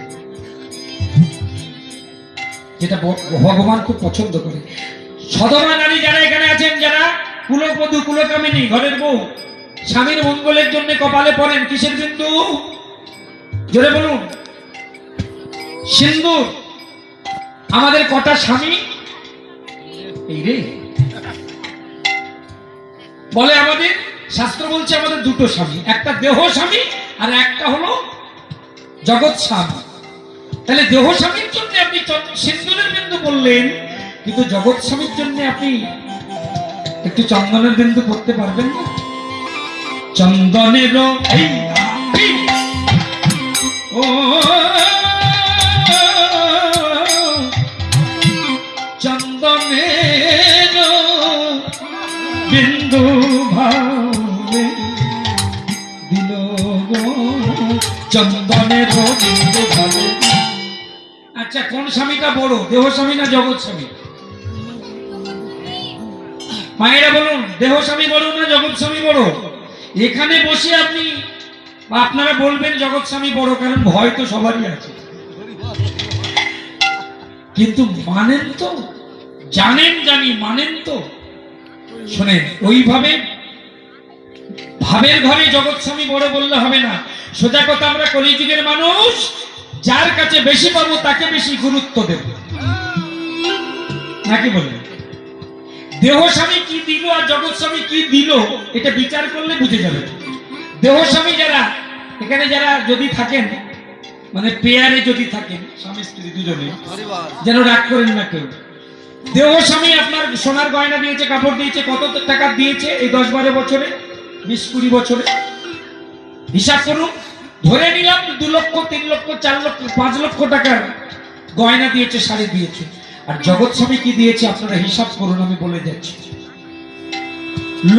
যেটা ভগবান খুব পছন্দ করে। সধবা নারী যারা এখানে আছেন, যারা কুলবধূ কুলকামিনী, ঘরের বউ, স্বামীর মঙ্গলের জন্য কপালে পড়েন কিসের বিন্দু? জোরে বলুন। সিন্দুর আমাদের কটা স্বামী? এই রে বলে আমাদের শাস্ত্র বলছে আমাদের দুটো স্বামী, একটা দেহ স্বামী আর একটা হলো জগৎ স্বামী। তাহলে দেহ স্বামীর জন্য আপনি সিন্দুরের বিন্দু বললেন, কিন্তু জগৎ স্বামীর জন্য আপনি একটু চন্দনের বিন্দু করতে পারবেন না? চন্দনের ও চন্দনের বিন্দু ভাবে দিল গো, চন্দনের বিন্দু ভাবে। আচ্ছা, কোন স্বামীটা বড়, দেহ স্বামী না জগৎ স্বামী? মায়েরা বলুন, দেহ স্বামী বড় না জগৎ স্বামী বড়? এখানে বসে আপনি বা আপনারা বলবেন জগৎ স্বামী বড়, কারণ ভয় তো সবারই আছে, কিন্তু মানেন তো? জানেন জানি, মানেন তো? শোনেন, ওইভাবে ভাবের ঘরে জগৎ স্বামী বড় বললে হবে না। সোজা কথা, আমরা কলিযুগের মানুষ, যার কাছে বেশি পাবো তাকে বেশি গুরুত্ব দেব, নাকি বলেন? দেহ স্বামী কি দিল আর জগৎ স্বামী কি দিল, এটা বিচার করলে বুঝে যাবে। দেহ স্বামী যারা এখানে, যারা যদি থাকেন, মানে পেয়ারে যদি থাকেন, স্বামী স্ত্রী দুজনে, যেন রাগ করেন না কেউ। দেহ স্বামী আপনার সোনার গয়না দিয়েছে, কাপড় দিয়েছে, কত টাকা দিয়েছে এই 10-12 বছরে, 20-20 বছরে? হিসাব করুন। ধরে নিলাম 2 লক্ষ, 3 লক্ষ, 4 লক্ষ, 5 লক্ষ টাকার গয়না দিয়েছে, শাড়ি দিয়েছে। আর জগৎ স্বামী কি দিয়েছে আপনারা হিসাব করুন, আমি বলে যাচ্ছি।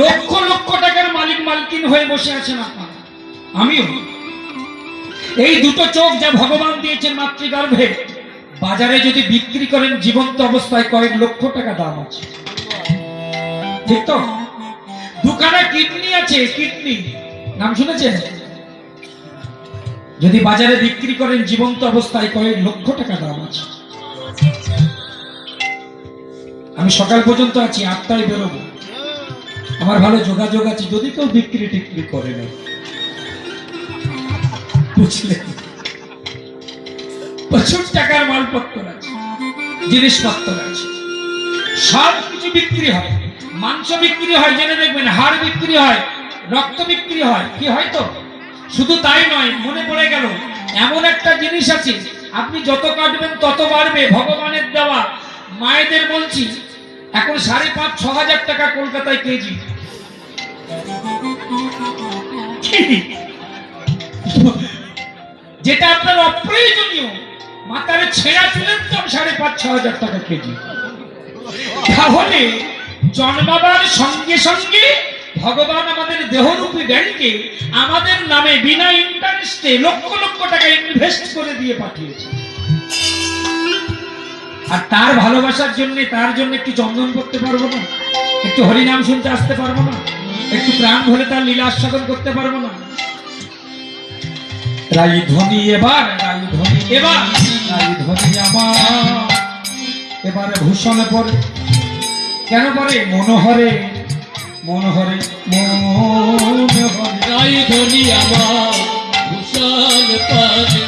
লক্ষ লক্ষ টাকার মালিক মালকিন হয়ে বসে আছেন আপনারা, আমিও। এই দুটো চোখ যা ভগবান দিয়েছেন মাতৃগর্ভে, বাজারে যদি বিক্রি করেন জীবন্ত অবস্থায় কয়েক লক্ষ টাকা দাম আছে, ঠিক তো? দুখানা কিডনি আছে, কিডনি নাম শুনেছেন? যদি বাজারে বিক্রি করেন জীবন্ত অবস্থায় কয়েক লক্ষ টাকা দাম আছে। আমি সকাল পর্যন্ত আছি, 8টায় বেরোবো, আমার ভালো যোগাযোগ আছে, যদি কেউ বিক্রি টিক্রি করে না, বুঝলে? প্রচুর টাকার মালপত্র আছে, জিনিসপত্র আছে, সব কিছু বিক্রি হয়। মাংস বিক্রি হয়, জেনে দেখবেন, হাড় বিক্রি হয়, রক্ত বিক্রি হয়, কি হয় তো? শুধু তাই নয়, মনে পড়ে গেল, এমন একটা জিনিস আছে, আপনি যত কাটবেন তত বাড়বে, ভগবানের দেওয়া। মায়েদের বলছি, এখন 5,500-6 হাজার টাকা কলকাতায় কেজি। যেটা আপনার অপ্রয়োজনীয়, মাথার ছেঁড়া চুলের দাম 5,500-6 হাজার টাকা কেজি। তাহলে জন্মাবার সঙ্গে সঙ্গে ভগবান আমাদের দেহরূপী ব্যাংকে আমাদের নামে বিনা ইন্টারেস্টে লক্ষ লক্ষ টাকা ইনভেস্ট করে দিয়ে পাঠিয়েছে। আর তার ভালোবাসার জন্য, তার জন্য একটু চন্দন করতে পারবো না? একটু হরিনাম শুনতে আসতে পারবো না? একটু প্রাণ ভরে তার লীলা আস্বাদন করতে পারবো না? রাই ধ্বনি এবার, রাই ধ্বনি এবার, রাই ধ্বনি আমার এবারে ভূষণ পরে। কেন পরে? মনোহরে, মনোহরে, মনোহরে রাই ধ্বনি আমার ভূষণ পরে।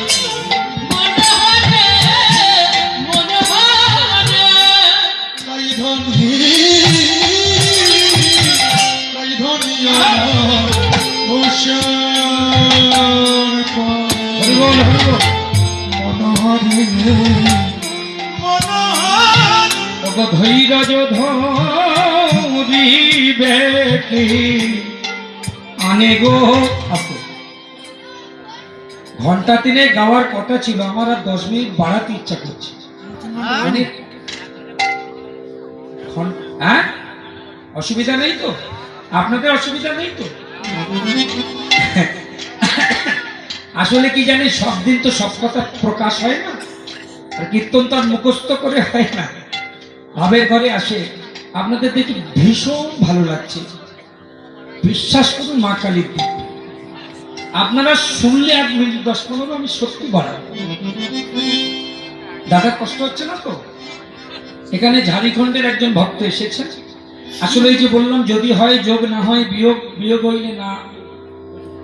ধৈর্য ধরিবে কি আনে গো। ঘন্টা 3 গাওয়ার কথা ছিল, আমার আর 10 মিনিট বাড়াতে ইচ্ছা করছে। হ্যাঁ, অসুবিধা নেই তো? আপনাদের অসুবিধা নেই তো? আসলে কি জানি, সব দিন তো সব কথা প্রকাশ হয় না, আর কীর্তন তো আর মুখস্থ করে হয় না, ভাবের ঘরে আসে। আপনাদের দেখি ভীষণ ভালো লাগছে, বিশ্বাস করুন মা কালীর দিন। আপনারা শুনলে 1 মিনিট 10-15 আমি সত্যি বাড়াবো। দাদার কষ্ট হচ্ছে না তো? এখানে ঝাড়খণ্ডের একজন ভক্ত এসেছেন। আসলে এই যে বললাম, যদি হয় যোগ, না হয় বিয়োগ, বিয়োগ হইলে না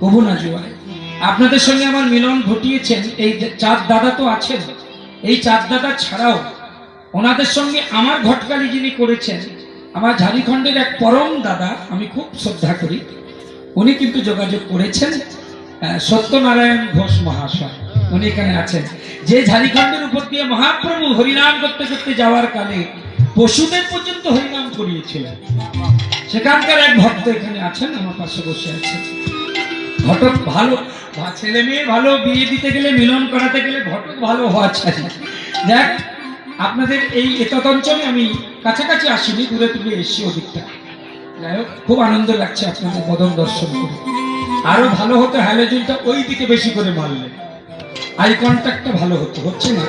কবু না জোয়ায়। আপনাদের সঙ্গে আমার মিলন ঘটিয়েছেন এই যে চাঁদ দাদা তো আছেন, এই চাঁদ দাদা ছাড়াও ওনাদের সঙ্গে আমার ঘটকালি যিনি করেছেন আমার ঝাড়খণ্ডের এক পরম দাদা, আমি খুব শ্রদ্ধা করি, উনি কিন্তু যোগাযোগ করেছেন, সত্যনারায়ণ ঘোষ মহাশয়, উনি এখানে আছেন, যে ঝাড়খণ্ডের উপর দিয়ে মহাপ্রভু হরিনাম করতে করতে যাওয়ার কালে পশুদের পর্যন্ত হরিনাম করিয়েছিলেন। সেখানকার এক ভক্ত এখানে আছেন, আমার পাশে বসে আছেন। ঘটক ভালো, ছেলে মেয়ে ভালো, বিয়ে দিতে গেলে মিলন করাতে গেলে ঘটক ভালো হওয়া চাই। দেখ আপনাদের এই এতদ অঞ্চলে আমি কাছাকাছি আসিনি, দূরে দূরে এসছি ওদিকটা। যাই হোক, খুব আনন্দ লাগছে আপনাদের বদন দর্শন করে। আরো ভালো হতো হ্যালোজেনটা ওই দিকে বেশি করে মারলে, আই কন্ট্যাক্টটা ভালো হতো, হচ্ছে না।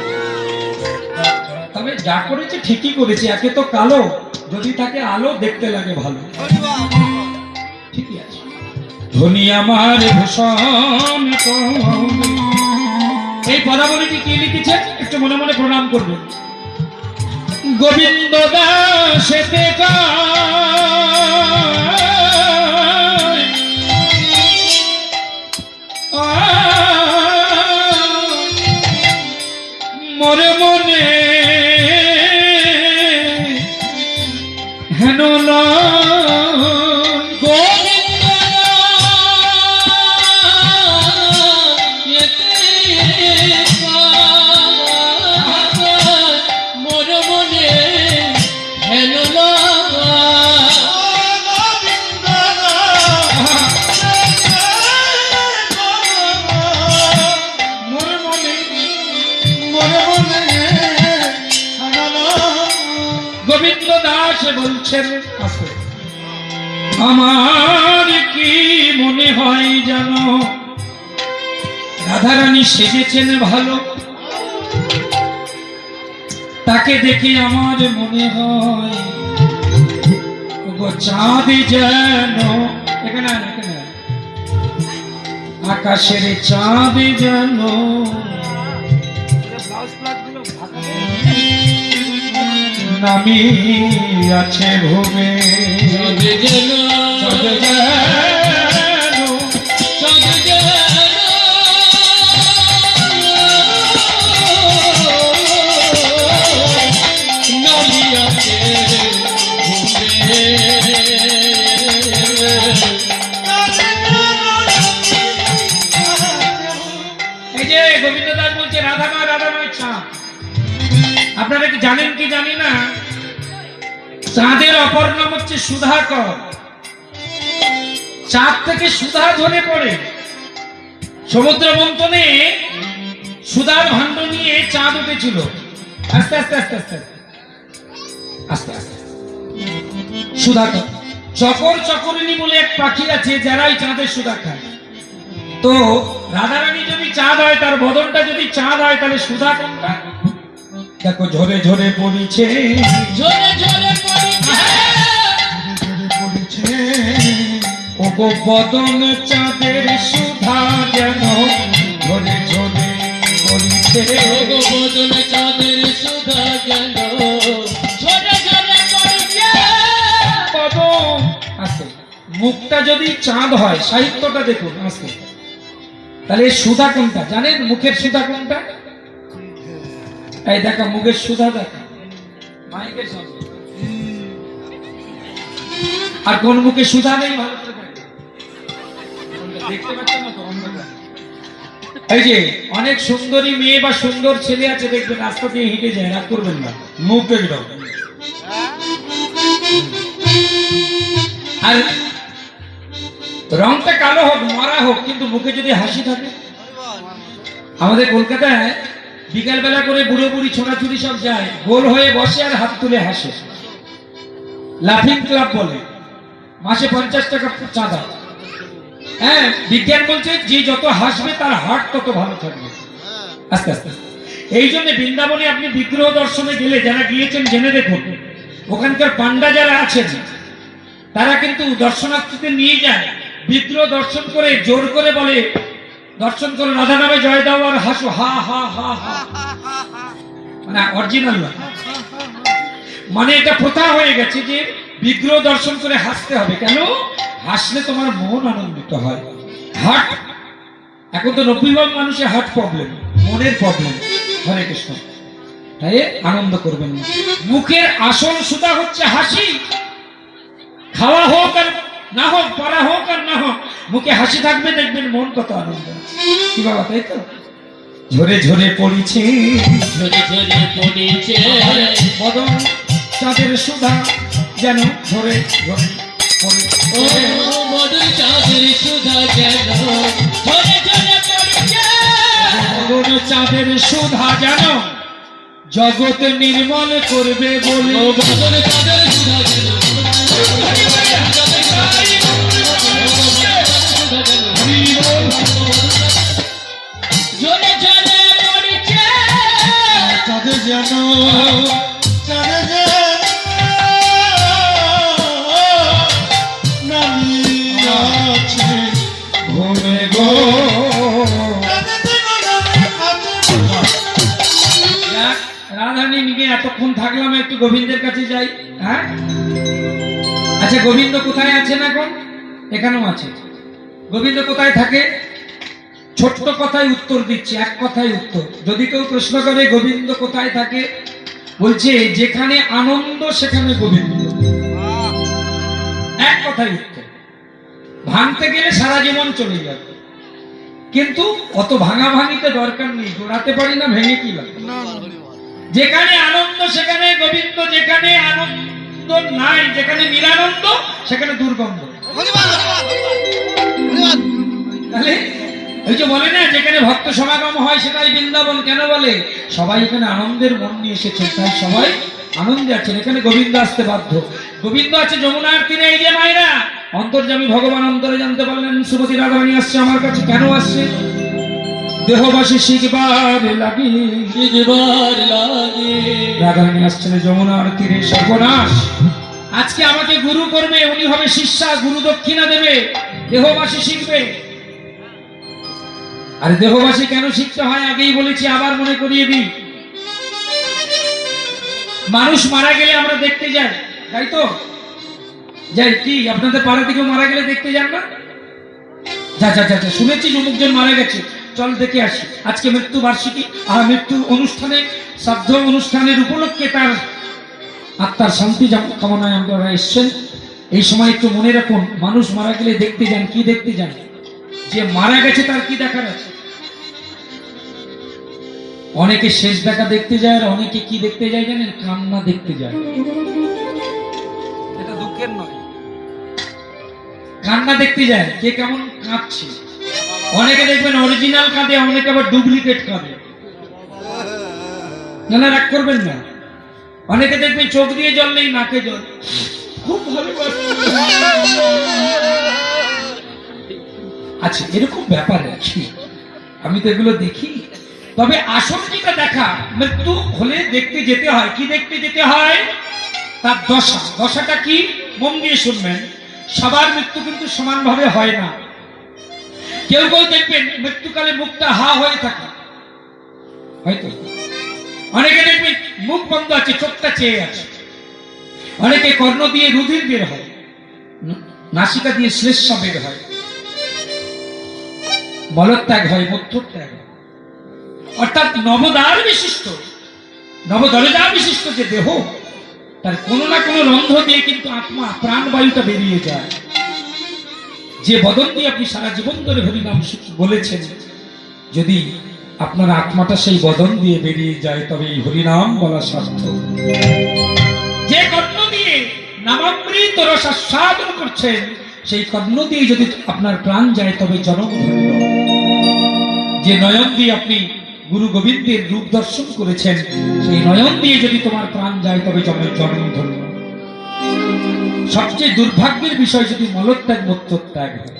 তবে যা করেছে ঠিকই করেছে, একে তো কালো, যদি তাকে আলো দেখতে লাগে ভালো, ঠিকই আছে। ধনী আমার ভূষণ কবি। এই পদাবলীটি কি লিখেছেন একটু মনে মনে প্রণাম করবেন। গোবিন্দ দাসেতে মরে মনে হেন গোবিন্দ দাস বলছেন, আমার কি মনে হয় জানো, রাধারানী সেজেছেন ভালো, তাকে দেখে আমার মনে হয় চাঁদ যেন, এখানে এখানে আকাশের চাঁদ যেন নামি আছে ভূমে, এই যে গোবিন্দ দাস বলছে রাধাময় রাধাময় চাঁদ। আপনারা কি জানেন কি জানি না, চাঁদের অপর নাম হচ্ছে সুধাকর। চাঁদ থেকে সুধা ঝরে পড়ে, সমুদ্র মন্থনে সুধার ভাণ্ড নিয়ে চাঁদ উঠেছিল, আস্তে আস্তে আস্তে আস্তে আস্তে আস্তে সুধাকর। চকর চকরিনী বলে এক পাখি আছে যারাই চাঁদের সুধা খায়। তো রাধারানী যদি চাঁদ হয়, তার বদনটা যদি চাঁদ হয়, তাহলে সুধা কোনটা? দেখো ঝরে ঝরে পড়িছে, ঝরে ঝরে পড়িছে, ও গো বদন চাঁদের সুধা যেন ঝরে ঝরে পড়িছে, ও গো বদন চাঁদের সুধা যেন ঝরে ঝরে পড়িছে। বদন আছে, মুখটা যদি চাঁদ হয়, সাহিত্যটা দেখুন আছে, তাহলে সুধা কোনটা জানেন? মুখের সুধা কোনটা? এই দেখা মুখের সুধা দেখা মাইকের সামনে, আর কোন মুখে সুধা নেই ভালো করে দেখতে পাচ্ছেন না তো অন্ধকার। এই যে অনেক সুন্দরী মেয়ে বা সুন্দর ছেলে আছে, দেখবেন রাস্তা দিয়ে হেঁটে যায়, রাগ করবেন না, মুখ একদম। আর রংটা কালো হোক মরা হোক, কিন্তু মুখে যদি হাসি থাকে। আমাদের কলকাতায় বিকাল বেলা করে বুড়ো বুড়ি ছোড়াছুড়ি সব যায়, গোল হয়ে বসে আর হাত তুলে হাসে, লাফিং ক্লাব বলে, মাসে 50 টাকা চাঁদা। হ্যাঁ, বিজ্ঞান বলছে যে যত হাসবে তার হার্ট তত ভালো থাকবে। আস্তে আস্তে এই জন্য বৃন্দাবনে আপনি বিগ্রহ দর্শনে গেলে, যারা গিয়েছেন জেনে দেখুন, ওখানকার পান্ডা যারা আছেন তারা কিন্তু দর্শনার্থীদের নিয়ে যায়, বিগ্রহ দর্শন করে জোর করে বলে, দর্শন করে রাধা নামে জয় দাও আর হাসো, হা হা হা হা, মানে অরিজিনাল না, মানে এটা প্রথা হয়ে গেছে যে বিগ্রহ দর্শন করে হাসতে হবে। কেন? হাসলে তোমার মন আনন্দিত হয়, হার্ট এখন তো 90% মানুষের হার্ট প্রবলেম, মনের প্রবলেম। হরে কৃষ্ণ। তাই আনন্দ করবেন না। মুখের আসল সুতা হচ্ছে হাসি। খাওয়া হোক আর না হোক, পড়া হোক আর না হোক, মুখে হাসি থাকবে, দেখবেন মন কত আনন্দ আছে। কি বাবা, তাই তো? ঝরে ঝরে পড়িছে, ঝরে ঝরে পড়েছে বদন চাঁদের সুধা যেন ঝরে ঝরে পড়েছে। ও মধুর চাঁদের সুধা যেন ঝরে ঝরে পড়েছে। বদন চাঁদের সুধা যেন জগৎ নির্মল করবে বলে। ও মধুর চাঁদের সুধা যেন ঝরে ঝরে পড়েছে। চাঁদে যেন চাঁদে যেন নামিয়াছে ভোরে গো। চাঁদে যেন নামিয়াছে। যাক, রাধারানী নিয়ে এতক্ষণ থাকলাম, একটু গোবিন্দের কাছে যাই। হ্যাঁ, আচ্ছা, গোবিন্দ কোথায় আছেন এখন? এখানেও আছে। গোবিন্দ কোথায় থাকে? ছোট্ট কথায় উত্তর দিচ্ছি, এক কথায় উত্তর। যদি কেউ প্রশ্ন করে গোবিন্দ কোথায় থাকে, বলছে যেখানে আনন্দ সেখানে গোবিন্দ। এক কথায় উত্তর। ভাঙতে গেলে সারা জীবন চলে যাবে, কিন্তু অত ভাঙাভাঙিতে দরকার নেই, জোড়াতে পারি না, ভেঙে কি লাগবে। যেখানে আনন্দ সেখানে গোবিন্দ, যেখানে আনন্দ নাই, যেখানে নিরানন্দ সেখানে দুর্গন্ধ। তাহলে ওই যে বলে না, যেখানে ভক্ত সমাগম হয় সেটাই বৃন্দাবন। কেন বলে? সবাই এখানে আনন্দের মন নিয়ে এসেছে, তাই সবাই আনন্দে আছেন। এখানে গোবিন্দ আসতে বাধ্য। গোবিন্দ আছে যমুনার তীরে। এই যে মায়েরা, অন্তর্যামী ভগবান অন্তরে জানতে পারলেন শ্রীমতী রাধারানী আসছে আমার কাছে। কেন আসছে? দেহবাসী শিখবার লাগি, শিখবার লাগে। রাধারানী আসছেন যমুনার তীরে। সর্বনাশ, আজকে আমাকে গুরু করবে, উনি হবে শিষ্যা, গুরু দক্ষিণা দেবে, দেহবাসী শিখবে। আর দেহবাসী কেন শিখতে হয় আগেই বলেছি, আবার মনে করিয়ে দিই। মানুষ মারা গেলে আমরা দেখতে যাই, তাই তো? যাই কি? আপনাদের পাড়া থেকে মারা গেলে দেখতে যান না? যা যা যা, শুনেছি অমুকজন মারা গেছে, চল দেখে আসি। আজকে মৃত্যু বার্ষিকী, আর মৃত্যু অনুষ্ঠানে, শ্রাদ্ধ অনুষ্ঠানের উপলক্ষে তার আত্মার শান্তি কামনায় আপনারা এসছেন। এই সময় একটু মনে রাখুন, মানুষ মারা গেলে দেখতে যান। কি দেখতে যান? যে মারা গেছে তার কি দেখার আছে? অনেকে শেষ দেখা দেখতে যায়, আর অনেকে কি দেখতে যায় জানেন? কান্না দেখতে যায়। এটা দুঃখের নয়, কান্না দেখতে যায়, কে কেমন কাঁদছে। অনেকে দেখবেন অরিজিনাল কাঁদে, অনেকে আবার ডুপ্লিকেট কাঁদে। না, রাগ করবেন না। অনেকে দেখবেন চোখ দিয়ে জল নেই, নাকে জল, খুব ভালোবাসে। আচ্ছা, এরকম ব্যাপার আছে, আমি তো এগুলো দেখি। তবে আসল যেটা দেখা, মৃত্যু হলে দেখতে যেতে হয়। কি দেখতে যেতে হয়? তার দশা। দশাটা কি? মন দিয়ে শুনবেন। সবার মৃত্যু কিন্তু সমানভাবে হয় না। কেউ কেউ দেখবেন মৃত্যুকালে মুখটা হা হয়ে থাকে, হয়তো। অনেকে দেখবেন মুখ বন্ধ আছে, চোখটা চেয়ে আছে। অনেকে কর্ণ দিয়ে রুধির বের হয়, নাসিকা দিয়ে শ্লেষ্মা বের হয়, মলত্যাগ হয়, মূত্রত্যাগ হয়। অর্থাৎ নবদ্বার বিশিষ্ট, নবদরজা বিশিষ্ট যে দেহ, তার কোনো না কোনো রন্ধ্র দিয়ে কিন্তু আত্মা, প্রাণবায়ুটা বেরিয়ে যায়। যে বদন দিয়ে আপনি সারা জীবন ধরে হরিনাম বলেছেন, যদি আপনার আত্মাটা সেই বদন দিয়ে বেরিয়ে যায়, তবে এই হরিনাম বলা সার্থক। যে কর্ণ দিয়ে নামামৃত রস আস্বাদন করছেন, সেই কর্ণ দিয়ে যদি আপনার প্রাণ যায়, তবে জনম ধন্য। যে নয়ন দিয়ে আপনি গুরু গোবিন্দের রূপ দর্শন করেছেন, সেই নয়ন দিয়ে যদি তোমার প্রাণ যায়, তবে জনম ধন্য। সবচেয়ে দুর্ভাগ্যের বিষয় যদি মলত্যাগ মূত্রত্যাগ হয়।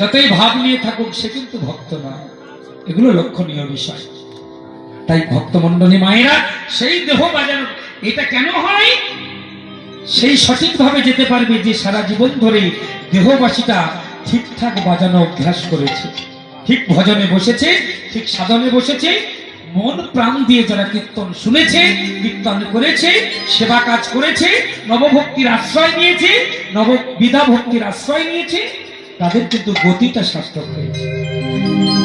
যতই ভাব নিয়ে থাকুক, সে কিন্তু ভক্ত না। এগুলো লক্ষণীয় বিষয়। তাই ভক্তমণ্ডলী মায়েরা, সেই দেহ বাজানো, এটা কেন হয়? সেই সঠিকভাবে যেতে পারবে যে সারা জীবন ধরে দেহবাসীটা ঠিকঠাক বাজানো অভ্যাস করেছে, ঠিক ভজনে বসেছে, ঠিক সাধনে বসেছে, মন প্রাণ দিয়ে যারা কীর্তন শুনেছে, কীর্তন করেছে, সেবা কাজ করেছে, নবভক্তির আশ্রয় নিয়েছে, নববিধা ভক্তির আশ্রয় নিয়েছে, তাদের কিন্তু গতিটা সার্থক হয়েছে।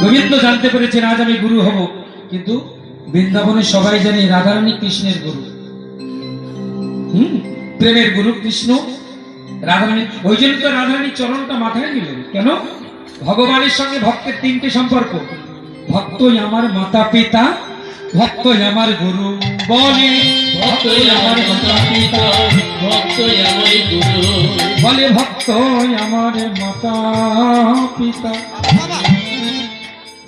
গোবিন্দ জানতে পেরেছেন আজ আমি গুরু হব, কিন্তু বৃন্দাবনে সবাই জানে রাধারানী কৃষ্ণের গুরু, প্রেমের গুরু কৃষ্ণ। রাধারানী, ওই জন্য তো রাধারানী চরণটা মাথায় নিলেন। কেন? ভগবানের সঙ্গে ভক্তের তিনটে সম্পর্ক, ভক্তই আমার মাতা পিতা, ভক্তই আমার গুরু, বলে ভক্তই আমার মাতা পিতা, ভক্তই আমার গুরু। বলে ভক্তই আমার মাতা পিতা,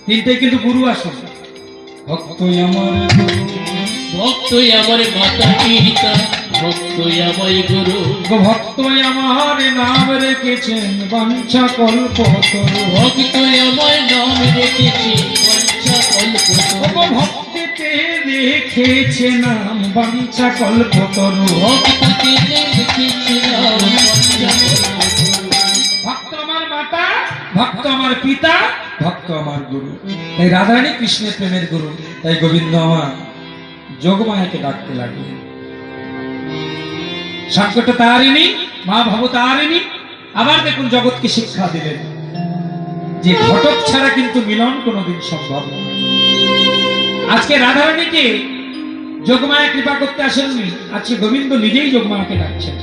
তিনটে কিন্তু গুরু আসে। ভক্তই আমার গুরু, ভক্তই আমার মাতা পিতা, ভক্তই আমার গুরু। ভক্তই আমার নাম রেখেছেন বাঞ্ছা কল্পতরু, ভক্তই আমার নাম রেখেছি বাঞ্ছা কল্পতরু। ভক্তিতে রেখেছে নাম বাঞ্ছা কল্পতরু। ভক্তকে রেখেছি নাম বাঞ্ছা কল্পতরু। ভক্ত আমার মাতা, ভক্ত আমার পিতা, ভক্ত আমার গুরু। তাই রাধারানী কৃষ্ণের প্রেমের গুরু। তাই গোবিন্দ আমার যোগমায়াকে ডাকতে লাগলেন। সংকট তারিণী মা ভবতারিণী। আবার দেখুন জগৎকে শিক্ষা দিলেন যে ঘটক ছাড়া কিন্তু মিলন কোনোদিন সম্ভব নয়। আজকে রাধারানীকে যোগমায়া কৃপা করতে আসেননি, আজকে গোবিন্দ নিজেই যোগমায়াকে ডাকছেন।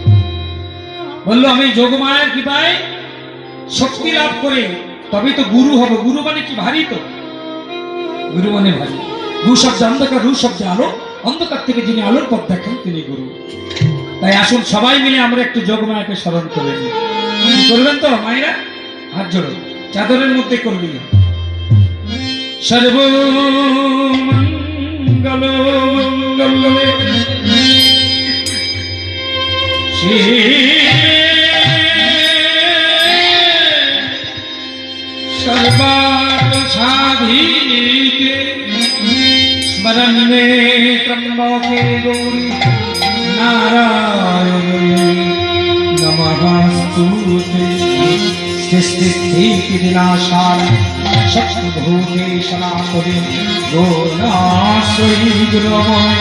বললো আমি যোগমায়ার কৃপায় শক্তি লাভ করে তবে তো গুরু হব। গুরু মানে কি? ভারী তো। গুরু মানে ভারী। গু শব্দ অন্ধকার, রু শব্দ আলো। অন্ধকার থেকে যিনি আলোর পথ দেখেন তিনি গুরু। তাই আসুন সবাই মিলে আমরা একটু যোগমায়াকে স্মরণ করে নিই। করবেন তো মায়েরা? হাত জোড়ো, চাদরের মধ্যে করবি। সর্বমঙ্গল মঙ্গলে सर्वार्थसाधिके स्मरन्मे त्र्यम्बके गौरी नारायणी नमस्ते। सृष्टिस्थितिविनाशाय शक्तिभूते सनातने गौराश्वरी गुरुमय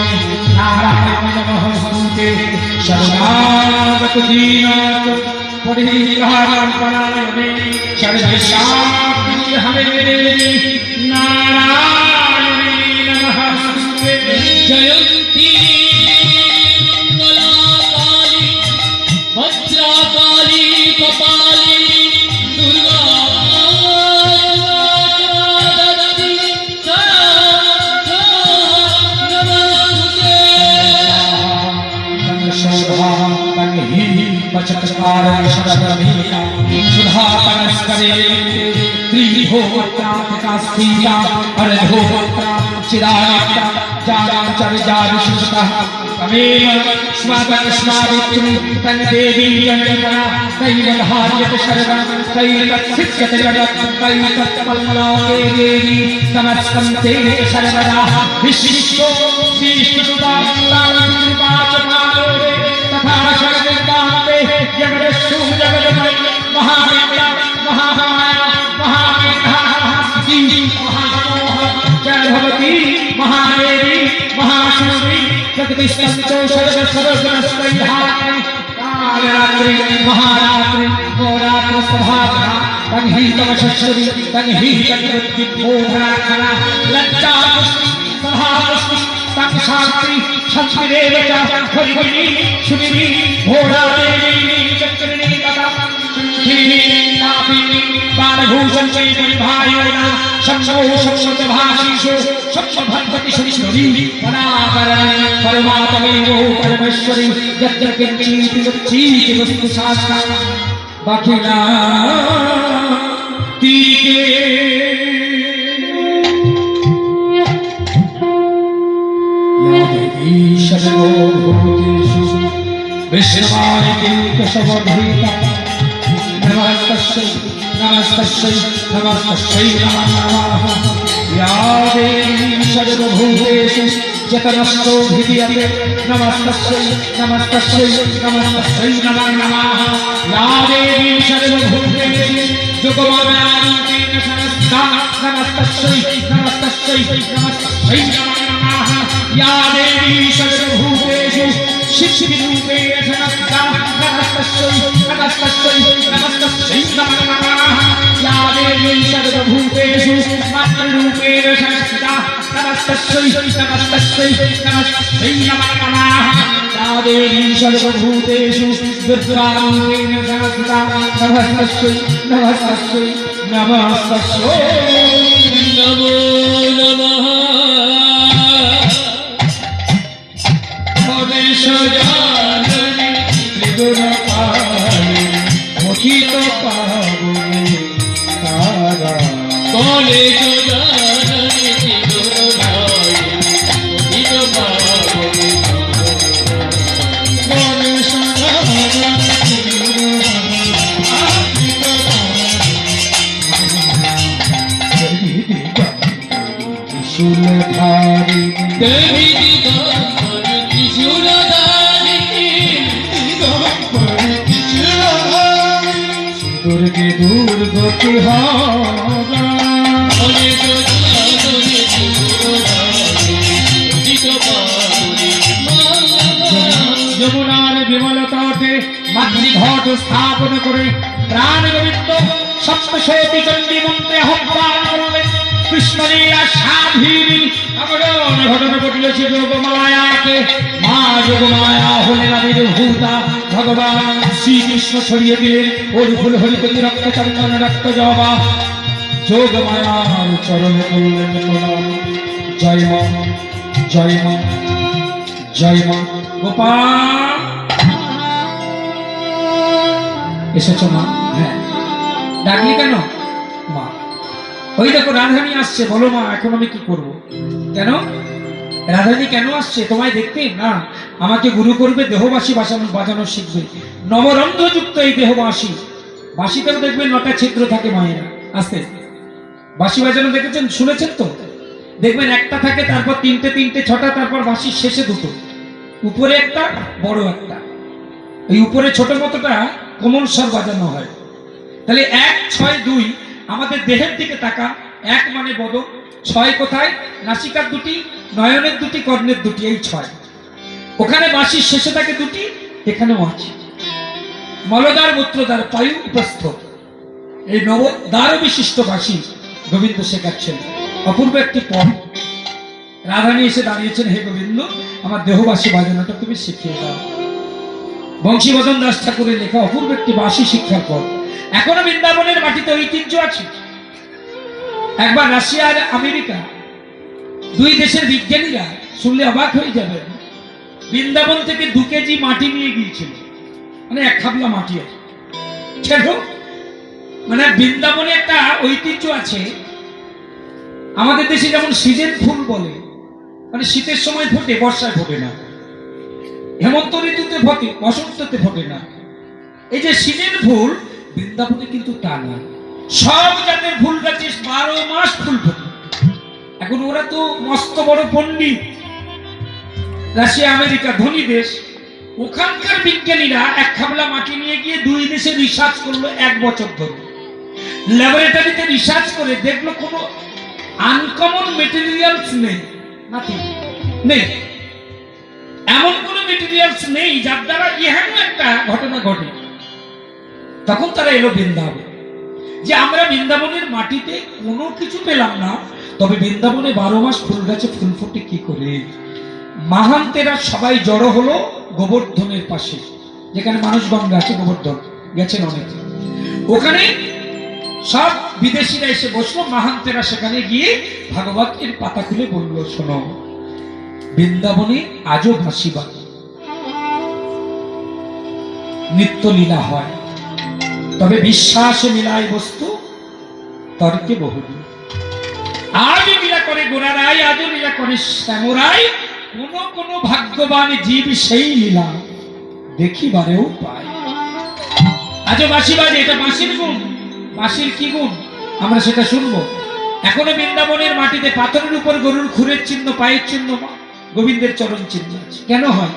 नारायण नमस्ते। शरणागत दीनाथ परिहारार्पणाय सर्वेशां हरे नारायणी नमस्ते। जयन्ती मंगलाकाली भद्रकाली कपाली दुर्गा ददति नमस्ते। शोभां हि पचत्कार शरदमीया सुधा तनस्करे त्रिभोत्रात्मकास्थिता अर्धोत्रा चिदानता जागंचर्यादिशुष्टः तमेव स्मादन स्मादित्रि तन देवी जन्मना दैवधार्यत शरदं दैवतत्सिद्ध्यत जगत् दैवतत्पल्लवके देवी तमस्कं ते सर्वदा विशिष्टो विष्णुसुता तालकृपाचमालोरे तथा शरदिर्दान्ते जगदस्सु जगदमय महाविद्या महामाया महामेधास्ति महामोह जय भवती महादेवी महाशक्ति जगदीशो सर्वसर्वगणस्तैधात्री कालरात्रि महारात्रि होरात्र सभागना तन्हि तमशश्वरी तन्हि तन्वृत्तिबोधनाखना लज्जा सभापुष्टि साक्षात्रि शक्तिरेव च हरिणी सुनिधि घोड़ा देवी चक्रिणी तथा संकीर्णी तापिनी बालभूषण चैतन्य भाइयों शम्भो शम्भो भाषीषु शम्भो भक्ति श्रीश्वरी परापरण परमात्मेवो परमेश्वरी यत्र किंचित् वच्चीति वस्तु शास्त्रं बाखिला तीके ईश्वरो भूतेषु विश्वमानिके केशवभूता नमस्तस्यै नमस्तस्यै नमस्तस्यै नमः। या देवी सर्वभूतेषु चतनस्थो भिद्यते नमस्तस्यै नमस्तस्यै नमस्तस्यै नमो नमः। या देवी सर्वभूतेषु जुगमानारूपेण समस्ता नमस्तस्यै नमस्तस्यै नमस्तस्यै नमो नमः। या देवी सर्वभूतेषु शिक्षिरूपेण समस्ता नमस्तस्यै নমস্তস্যৈ নমস্তস্যৈ নমস্তস্যৈ নমো নমঃ या देवी सर्वभूतेषु मातृरूपेण संस्थिता नमस्तस्यै नमस्तस्यै नमस्तस्यै नमो नमः या देवी सर्वभूतेषु दुर्गारूपेण संस्थिता नमस्तस्यै नमस्तस्यै नमस्तस्यै नमो नमः महेशजाननी त्रिगुणपालिनी मोहित पावनी तारा कौले जोदानी गुरुभाई मोहित पावनी त्रिशूलधारिणी देवी दिगंबर त्रिशूलधारिणी दुर्गे दुर्गति हारा कौले जोदानी गुरुभाई मोहित पावनी যমুনার বিমল তটে মাতৃঘট স্থাপন করে প্রাণ গোবিন্দ সপ্তশতী চণ্ডী মন্ত্রে আহ্বান করলেন কৃষ্ণলীলা সাধিনী অবদান ঘটনা ঘটিয়েছে যোগমায়াকে মা যোগমায়া হলেন আবির্ভূতা ভগবান শ্রীকৃষ্ণ ছড়িয়ে দিলেন হরিফুল হরিপতি রক্ত চন্দন রক্ত জবা যোগমায়ার চরণে করলেন প্রণাম জয় মা জয় মা জয় মা গোপাল এসেছো মা হ্যাঁ ডাকলি কেন মা ওই দেখো রাধানী আসছে বলো মা এখন আমি কি করব কেন রাধানী কেন আসছে তোমায় দেখতে না আমাকে গুরু করবে দেহবাসী বাজানো শিখবে নবরন্ধ্রযুক্ত এই দেহবাসী বাঁশিতেও দেখবেন 9টা ছিদ্র থাকে মায়েরা আস্তে বাঁশি বাজানো দেখেছেন শুনেছেন তো দেখবেন একটা থাকে তারপর তিনটে 6টা তারপর বাঁশির শেষে দুটো উপরে একটা বড় একটা এই উপরে ছোট মতোটা কোমল স্বর বাজানো হয় তাহলে 1 6 2 আমাদের দেহের দিকে তাকা 1 মানে বদন 6 কোথায় নাসিকার দুটি নয়নের দুটি কর্ণের দুটি এই 6 ওখানে বাঁশির শেষে থাকে দুটি এখানেও আছে মলদার মূত্রদার পায়ু উপস্থ এই নবদ্বার বিশিষ্ট বাঁশি গোবিন্দ শেখাচ্ছেন অপূর্ব একটি পথ রাধানী এসে দাঁড়িয়েছেন হে গোবিন্দ আমার দেহবাসী বাজানোটা তুমি শিখিয়ে দাও বংশীবদন দাস ঠাকুরের লেখা অপূর্ব একটি বাঁশি শিক্ষার পথ এখনো বৃন্দাবনের মাটিতে ঐতিহ্য আছে একবার রাশিয়া আর আমেরিকা দুই দেশের বিজ্ঞানীরা শুনলে অবাক হয়ে যাবেন বৃন্দাবন থেকে 2 কেজি মাটি নিয়ে গিয়েছিল মানে 1 খাবলা মাটি আছে ছেড়ো মানে বৃন্দাবনে একটা ঐতিহ্য আছে আমাদের দেশে যেমন সিজন ফুল বলে মানে শীতের সময় ফোটে বর্ষায় ফোটে না হেমন্ত ঋতুতে ফোটে বসন্ততে ফোটে না এই যে সিজন ফুল বৃন্দাবনে কিন্তু তা না সব জাতের ফুল গাছে 12 মাস ফুল ফোটে এখন ওরা তো মস্ত বড় পণ্ডিত রাশিয়া আমেরিকা ধনী দেশ ওখানকার বিজ্ঞানীরা 1 খাবলা মাটি নিয়ে গিয়ে 2 দেশে রিসার্চ করলো 1 বছর ধরে ল্যাবরেটরিতে রিসার্চ করে দেখলো কোনো আনকমন মেটেরিয়ালস নেই নেই এমন কোন মেটেরিয়ালস নেই যার দ্বারা এহেন একটা ঘটনা ঘটে তখন তারা এলো বৃন্দাবন যে আমরা বৃন্দাবনের মাটিতে কোনো কিছু পেলাম না তবে বৃন্দাবনে 12 মাস ফুল গাছে ফুল ফোটে কি করে মাহান্তেরা সবাই জড়ো হলো গোবর্ধনের পাশে যেখানে মানুষ গঙ্গা আছে গোবর্ধন গেছেন অনেকে ওখানে সব বিদেশিরা এসে বসলো মাহান্তেরা সেখানে গিয়ে ভাগবতের পাতা খুলে বলল শোনো বৃন্দাবনে আজও বাঁশি বাজে নিত্য লীলা হয় তবে বিশ্বাসে মিলায় বস্তু তর্কে বহুদূর আজও লীলা করে গোড়ারাই আজও লীলা করে শ্যামরাই কোন ভাগ্যবান জীব সেই লীলা দেখিবারেও পায় আজও বাঁশি বাজে এটা বাঁশির গুণ বাঁশির কি গুণ আমরা সেটা শুনবো এখনো বৃন্দাবনের মাটিতে পাথরের উপর গরুর খুরের চিহ্ন পায়ের চিহ্ন গোবিন্দের চরণ চিহ্ন আছে কেন হয়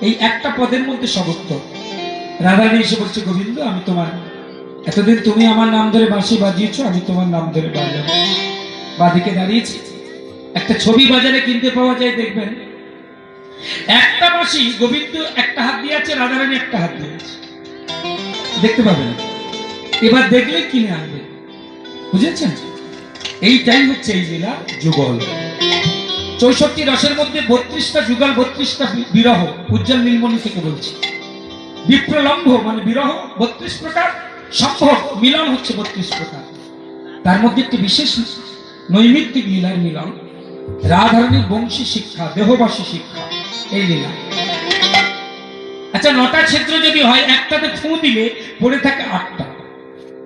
এই একটা পদের মধ্যে সবত্ব রাধারানী এসে বলছে গোবিন্দ আমি তোমার এতদিন তুমি আমার নাম ধরে বাঁশি বাজিয়েছো আমি তোমার নাম ধরে বাজাবো বাদিকে দাঁড়িয়েছি একটা ছবি বাজারে কিনতে পাওয়া যায় দেখবেন একটা বাঁশি গোবিন্দ একটা হাত দিয়ে আছে রাধারানী একটা হাত দিয়ে আছে দেখতে পাবেন। এবার দেখলে কিনে আনবে, বুঝেছেন? এইটাই হচ্ছে এই লীলা যুগল। 64 রসের মধ্যে 32টা যুগল, 32টা বিরহ। উজ্জ্বল নীলমণি থেকে বলছি। বিপ্রলম্ভ মানে বিরহ 32 প্রকার, সম্ভব মিলন হচ্ছে 32 প্রকার। তার মধ্যে একটি বিশেষ নৈমিত্তিক লীলার মিলন, রাধারণীর বংশী শিক্ষা, দেহবাসী শিক্ষা, এই লীলা। আচ্ছা, 9টা ছিদ্র যদি হয়, একটাতে ফু দিলে পড়ে থাকে 8টা।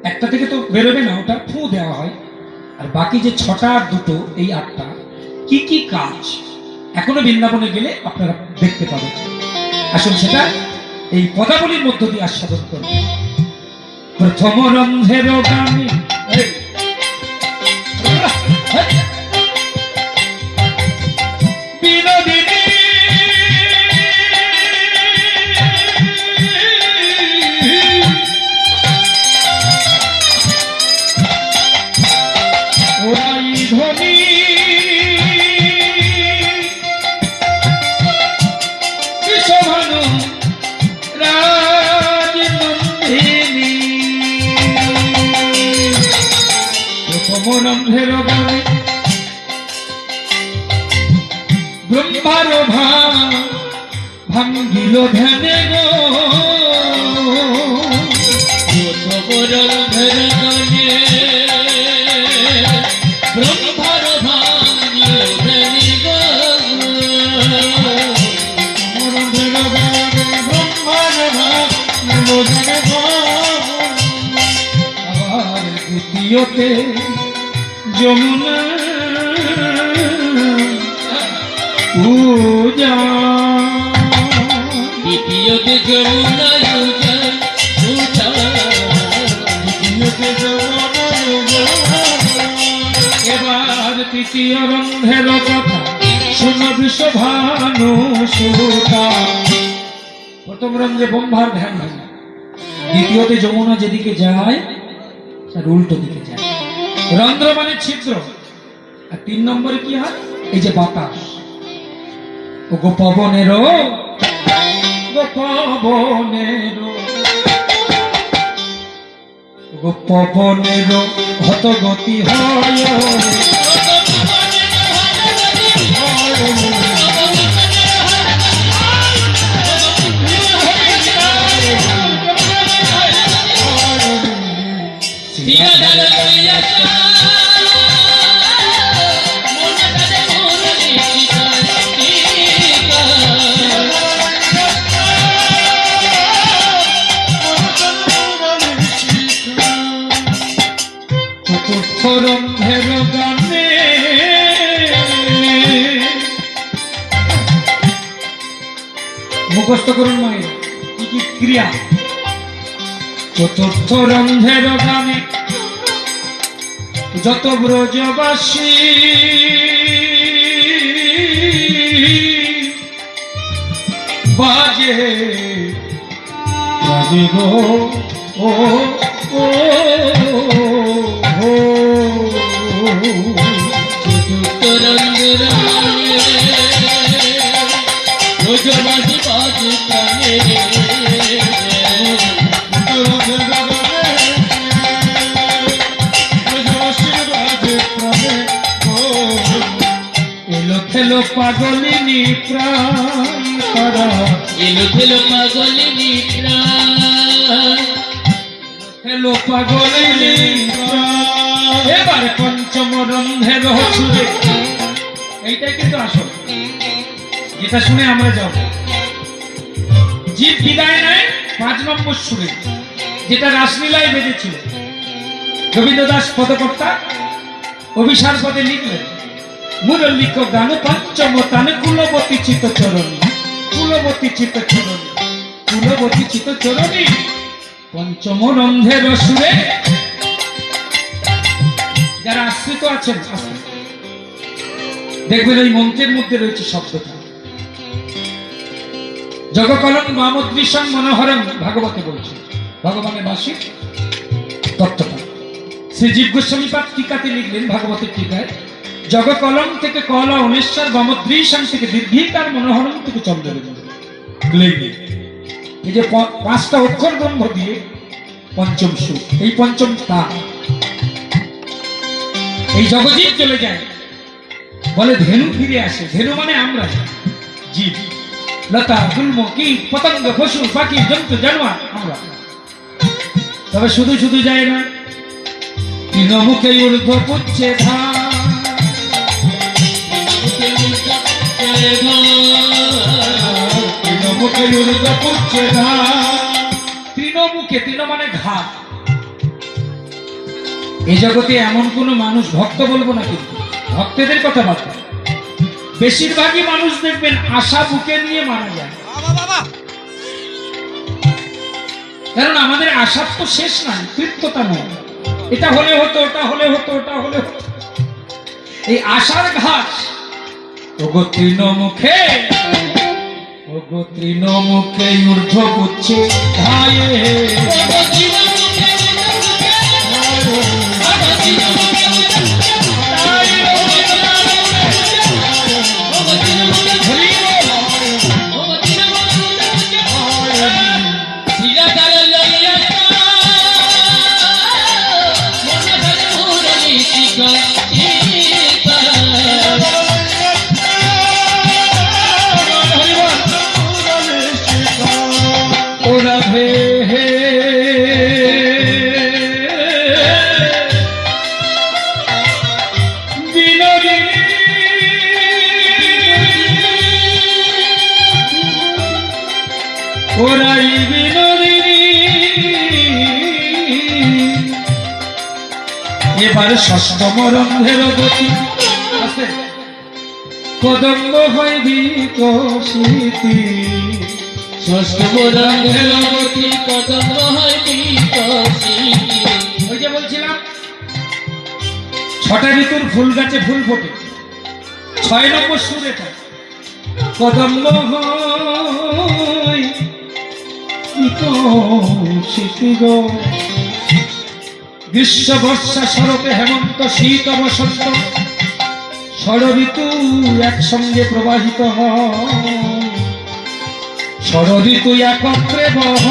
একটা থেকে তো বেরোবে না, ওটা ফু দেওয়া হয়। আর বাকি যে 6টা আর 2টো, এই 8টা কি কি কাজ এখনো বৃন্দাবনে গেলে আপনারা দেখতে পাবেন। আসুন সেটা এই পদাবলীর মধ্য দিয়ে আস্বাদন করব। প্রথম রন্ধের গানে বিনোদিনী ওরাই ধ্বনি বিশ্বভানু রাজনন্দিনী। প্রথম রন্ধের গানে ব্রহ্মার ভাঙ্গিল ধ্যানে গো। প্রথম রন্ধের গানে ব্রহ্মার ভাঙ্গিল ধ্যানে গো। আবার দ্বিতীয়তে যমুনা পূজা, দ্বিতীয়তে যমুনা পূজা, এবার তৃতীয় রন্ধের কথা শুনো বিশ্বভানু সুতা। প্রথম রন্ধে ব্রহ্মার ধ্যান হয়, দ্বিতীয়তে যমুনা যেদিকে যায় তার উল্টো দিকে যায়। রন্ধ্র মানে ছিদ্র। আর 3 নম্বরে কি হয়? এই যে বাতাস, ও গো পবনেরও, গো পবনেরও, গো পবনেরও হত গতি হয়। চতুর্থ রন্ধের গানে মুখস্থ করুন মায়ের কি কি ক্রিয়া। চতুর্থ রন্ধের গানে যত ব্রজবাসী বাজে বাজে গো ও ও ও। চতুর্থ রন্ধের গানে ব্রজবাসী বাজে প্রাণে। এলো খেলো পাগলিনী প্রাণ তারা, এলো খেলো পাগলিনী প্রাণ, খেলো পাগলিনী প্রাণ। এবার পঞ্চম রন্ধের সুরে, এইটাই কিন্তু আসল, যেটা শুনে আমরা যাব। জীব বিদায় নেয় 5 নম্বর সুরে, যেটা রাসলীলায় বেজেছিল। গোবিন্দ দাস পদকর্তা অভিসার পদে লিখলেন, মুরলিক গান পঞ্চম তানে কুলবতী চিত চরণী, কুলবতী চিত চরণী, কুলবতী চিত চরণী। পঞ্চম রন্ধের সুরে যারা আশ্রিত আছেন, দেখবেন এই মন্ত্রের মধ্যে রয়েছে শব্দটা। জগকলং মামদৃশং মনোহরং, ভাগবতে বলছে, ভগবানের বাসী তত্ত্বটা। শ্রীজীব গোস্বামী পাঠ টিকাতে লিখলেন, ভাগবতের টিকায়, জগকলম থেকে কলা অনেশ্বর, বামদৃশং থেকে দীর্ঘিকার, মনোহরম থেকে চন্দ্রবিন্দু। এই যে 5টা অক্ষর বন্ধ দিয়ে পঞ্চম সুখ, এই পঞ্চম তার। এই জগৎ চলে যায়, বলে ধেনু ফিরে আসে। ধেনু মানে আমরা, জীব, লতা, গুল্ম, কীট, পতঙ্গ, পশু, পাখি, জন্তু, জানোয়ার আমরা। তবে শুধু শুধু যায় না, তৃণমুখে ঊর্ধ্ব পুচ্ছে ধান। তৃণমুখে ঊর্ধ্ব পুচ্ছে ধান। তৃণমুখে, তৃণ মানে ঘাট। এই জগতে এমন কোন মানুষ, ভক্ত বলবো না কিন্তু, ভক্তদের কথা বলতে, বেশিরভাগই মানুষ দেখবেন আশা বুকে নিয়ে মারা যায়। কারণ আমাদের আশার তো শেষ নাই, তৃপ্ততা নয়। এটা হলে হতো, ওটা হলে হতো, ওটা হলে হতো, এই আশার ঘাস। ওগো তৃণমুখে, ওগো তৃণমুখে ঊর্ধ্ব পুচ্ছে ধায়ে। ওরাই বিনোদিনী। এবার ষষ্ঠম রন্ধের গতি, কদম্ব হয় বিকশিতি। ষষ্ঠম রন্ধের গতি, কদম্ব হয় বিকশিতি। ওই যে বলছিলাম 6টা ঋতুর ফুল গাছে ফুল ফোটে, 6 নম্বর সুর এটা। কদম্ব হয় বিকশিতি গো। গ্রীষ্ম, বর্ষা, শরতে, হেমন্ত, শীত, বসন্ত, ষড় ঋতু একসঙ্গে প্রবাহিত হয়। ষড় ঋতু একত্রে বহ,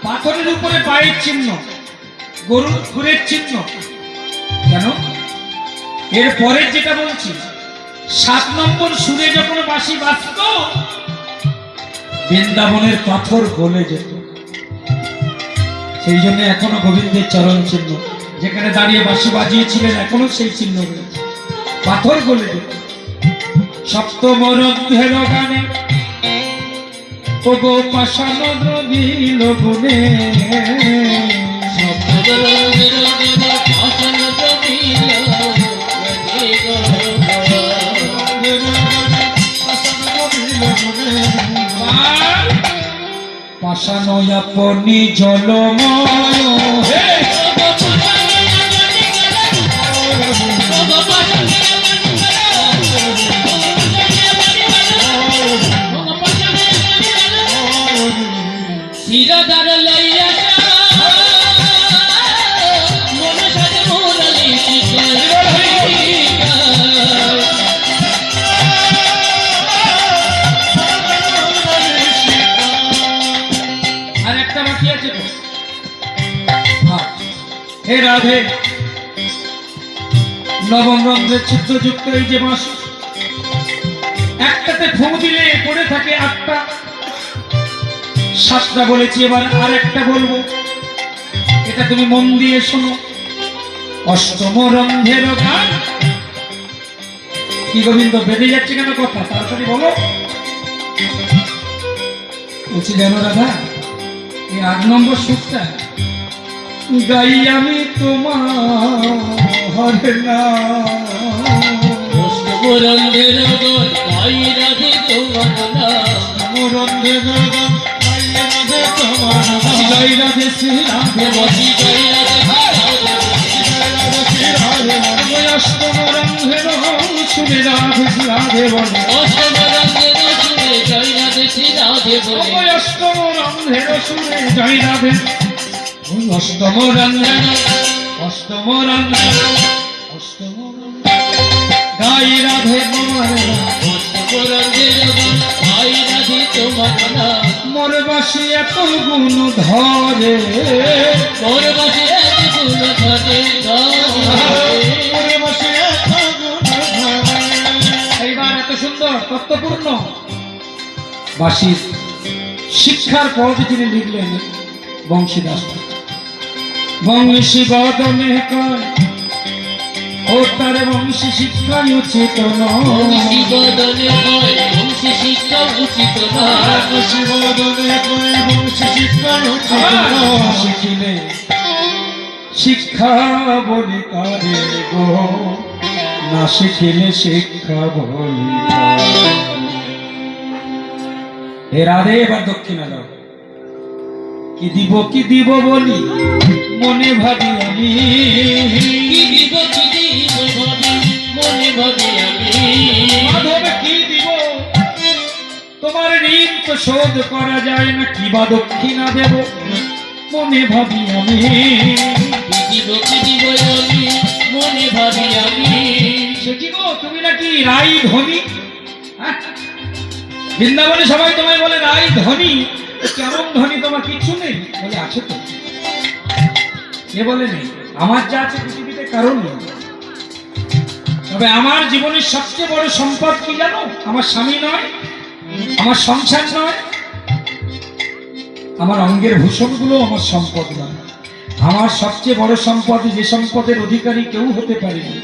পাথরের উপরে পায়ের চিহ্ন, গরুর খুরের চিহ্ন। কেন? এর পরের যেটা বলছি, 7 নম্বর সুরে যখন বাঁশি বাজত, বৃন্দাবনের পাথর গলে যেত। সেই জন্য এখনো গোবিন্দের চরণ চিহ্ন, যেখানে দাঁড়িয়ে বাঁশি বাজিয়েছিলেন, এখনো সেই চিহ্ন রয়েছে, পাথর গলে যেত। সপ্তম রন্ধের গানে ওগো পাষাণ দ্রবিল গুণে। পাষাণ আপনি জলময়, হে শিরদার লইয়া মন সাজে মুরলি আর একটা বাকি আছে তো। হে রাধে, নবম রন্ধ্রের ছিদ্রযুক্ত এই যে বাঁশ, একটাতে ফুঁ দিলে পড়ে থাকে 8টা। 7টা বলেছি, এবার আর একটা বলবো, এটা তুমি মন দিয়ে শোনো। অষ্টম রন্ধের গান। কি গোবিন্দ, বেঁধে যাচ্ছে কেন কথা? তাড়াতাড়ি বলো। বলছি জানো রাধা, এই 8 নম্বর সুরটা গাই আমি তোমার নাম। রন্ধের গান গাই রাধে তোমার নাম। রন্ধের গান গাই রাধে তোমার নাম। গাই রাধে শ্রী রাধে বসি গাই রাধে অষ্টম রন্ধের সুরে রাধে শ্রী রাধে বলে। অষ্টম রন্ধের সুরে জয় রাধে শ্রী রাধে বলে। অষ্টম রন্ধের সুরে জয় রাধে। অষ্টম রন্ধের, অষ্টম রন্ধের, অষ্টম গাই রাধে তোমার নাম অষ্টপুরঞ্জের গান গাই রাধে তোমার নাম মোর বাসি এত গুণ ধরে মোর বাসে এত গুণ ধরে ওরে বসে এত গুণ ধরে। এইবার এত সুন্দর তত্ত্বপূর্ণ বাসির শিক্ষার পদ যিনি লিখলেন বংশীদাস বংশী বদনে কয় ও তার বংশী শিক্ষা উচিত বংশী বদনে কয় বংশী শিক্ষা উচিত নয় বংশী বদনে কয় বংশী শিক্ষা উচিত নয়। শিখিলে শিক্ষা বলি কারে গো না শিখিলে শিক্ষা বলি কারে। হে রাধে এবার দক্ষিণা দাও কি দিব বলি মনে ভাবি আমি কি দিব ভাবি মনে ভাবি আমি মাধব কি দিব তোমার ঋণ তো শোধ করা যায় না কি বা দক্ষিণা দেব মনে ভাবি আমি কি দিব বলি মনে ভাবি আমি সে কি গো তুমি নাকি রাই ধনী হ্যাঁ? বৃন্দাবনে সবাই তোমায় বলে রাই ধনী কেমন ধনী তোমার কিচ্ছু নেই বলে আছে তো কে বলে নেই আমার যা আছে পৃথিবীতে কারণ নেই তবে আমার জীবনের সবচেয়ে বড় সম্পদ কি জানো আমার স্বামী নয় আমার সংসার নয় আমার অঙ্গের ভূষণগুলো আমার সম্পদ নয় আমার সবচেয়ে বড় সম্পদ যে সম্পদের অধিকারী কেউ হতে পারেনি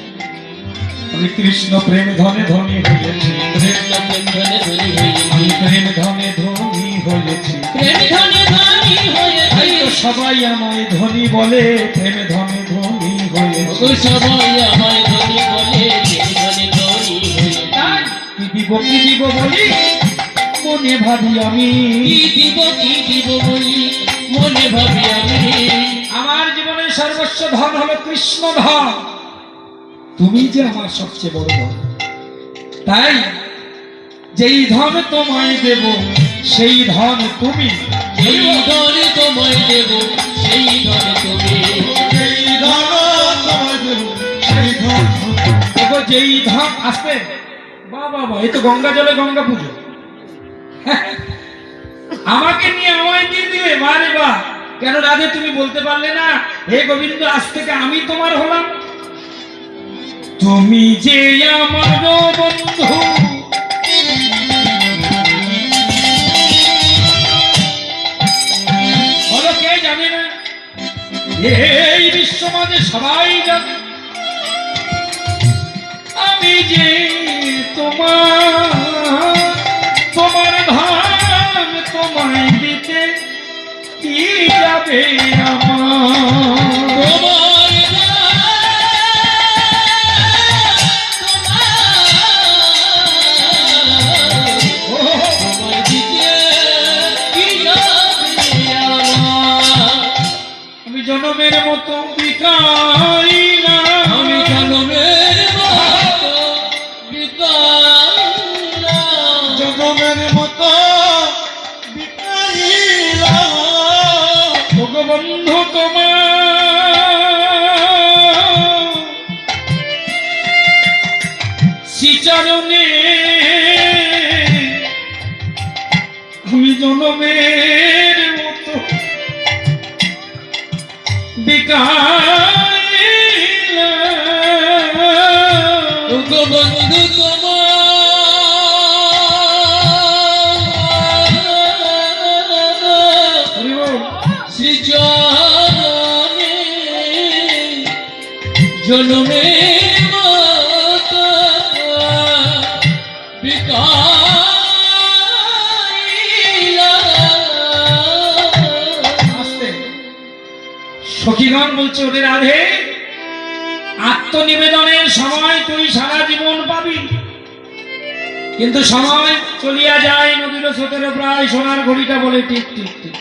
আমি কৃষ্ণ প্রেম ধনে ধনী হয়েছি প্রেম ধনে ধনী হয়েছি আমি প্রেম ধনে ধনী হয়েছি প্রেম ধনে ধনী তাই তো হয়েছি সবাই আমায় ধনী বলে প্রেম ধনে ধনী হয়েছি ও সবাই আমায় ধনী বলে প্রেম ধনে ধনী হয়েছি তাই কি দিব বলি মনে ভাবি আমি কি দিব বলি মনে ভাবি আমি আমার জীবনের সর্বস্ব ধন হলো কৃষ্ণ ধন তুমি যে আমার সবচেয়ে বড় ধন তাই যেই ধন তোমায় দেব সেই ধন তুমি এই ধনে তোমায় দেব সেই ধনে তুমি এই ধন তোমায় দেব, সেই ধন দেখো যেই ধন আসবে বাবা এই তো গঙ্গা জলে গঙ্গা পুজো আমাকে নিয়ে আমায় দিয়ে দিবে বারে বা কেন রাধে তুমি বলতে পারলে না হে গোবিন্দ আজ থেকে আমি তোমার হলাম তুমি যে আমার বন্ধু বলো কে জানে না এই বিশ্ব মাঝে সবাই জানে আমি যে তোমার ধান তোমায় দিতে কি যাবে আমার তোমার তোমার দিতে কি যাবে আমার আমি জনমের মতো বিকাই না আমি জনমের মতো বিকালাম জনমের মতো বিকাইলাম। ওগো বন্ধু তোমার শ্রীচরণে আমি জনমের মতো বিকাইলাম ওগো বন্ধু তোমার হরি বল। শ্রীচরণে জনমের মতো বিকাইলাম। আস্তে সখীগণ বলছে ওরে রাধে আত্মনিবেদনের সময় তুই সারা জীবন পাবি কিন্তু সময় চলিয়া যায় নদীর স্রোতের প্রায় সোনার ঘড়িটা বলে টিক টিক টিক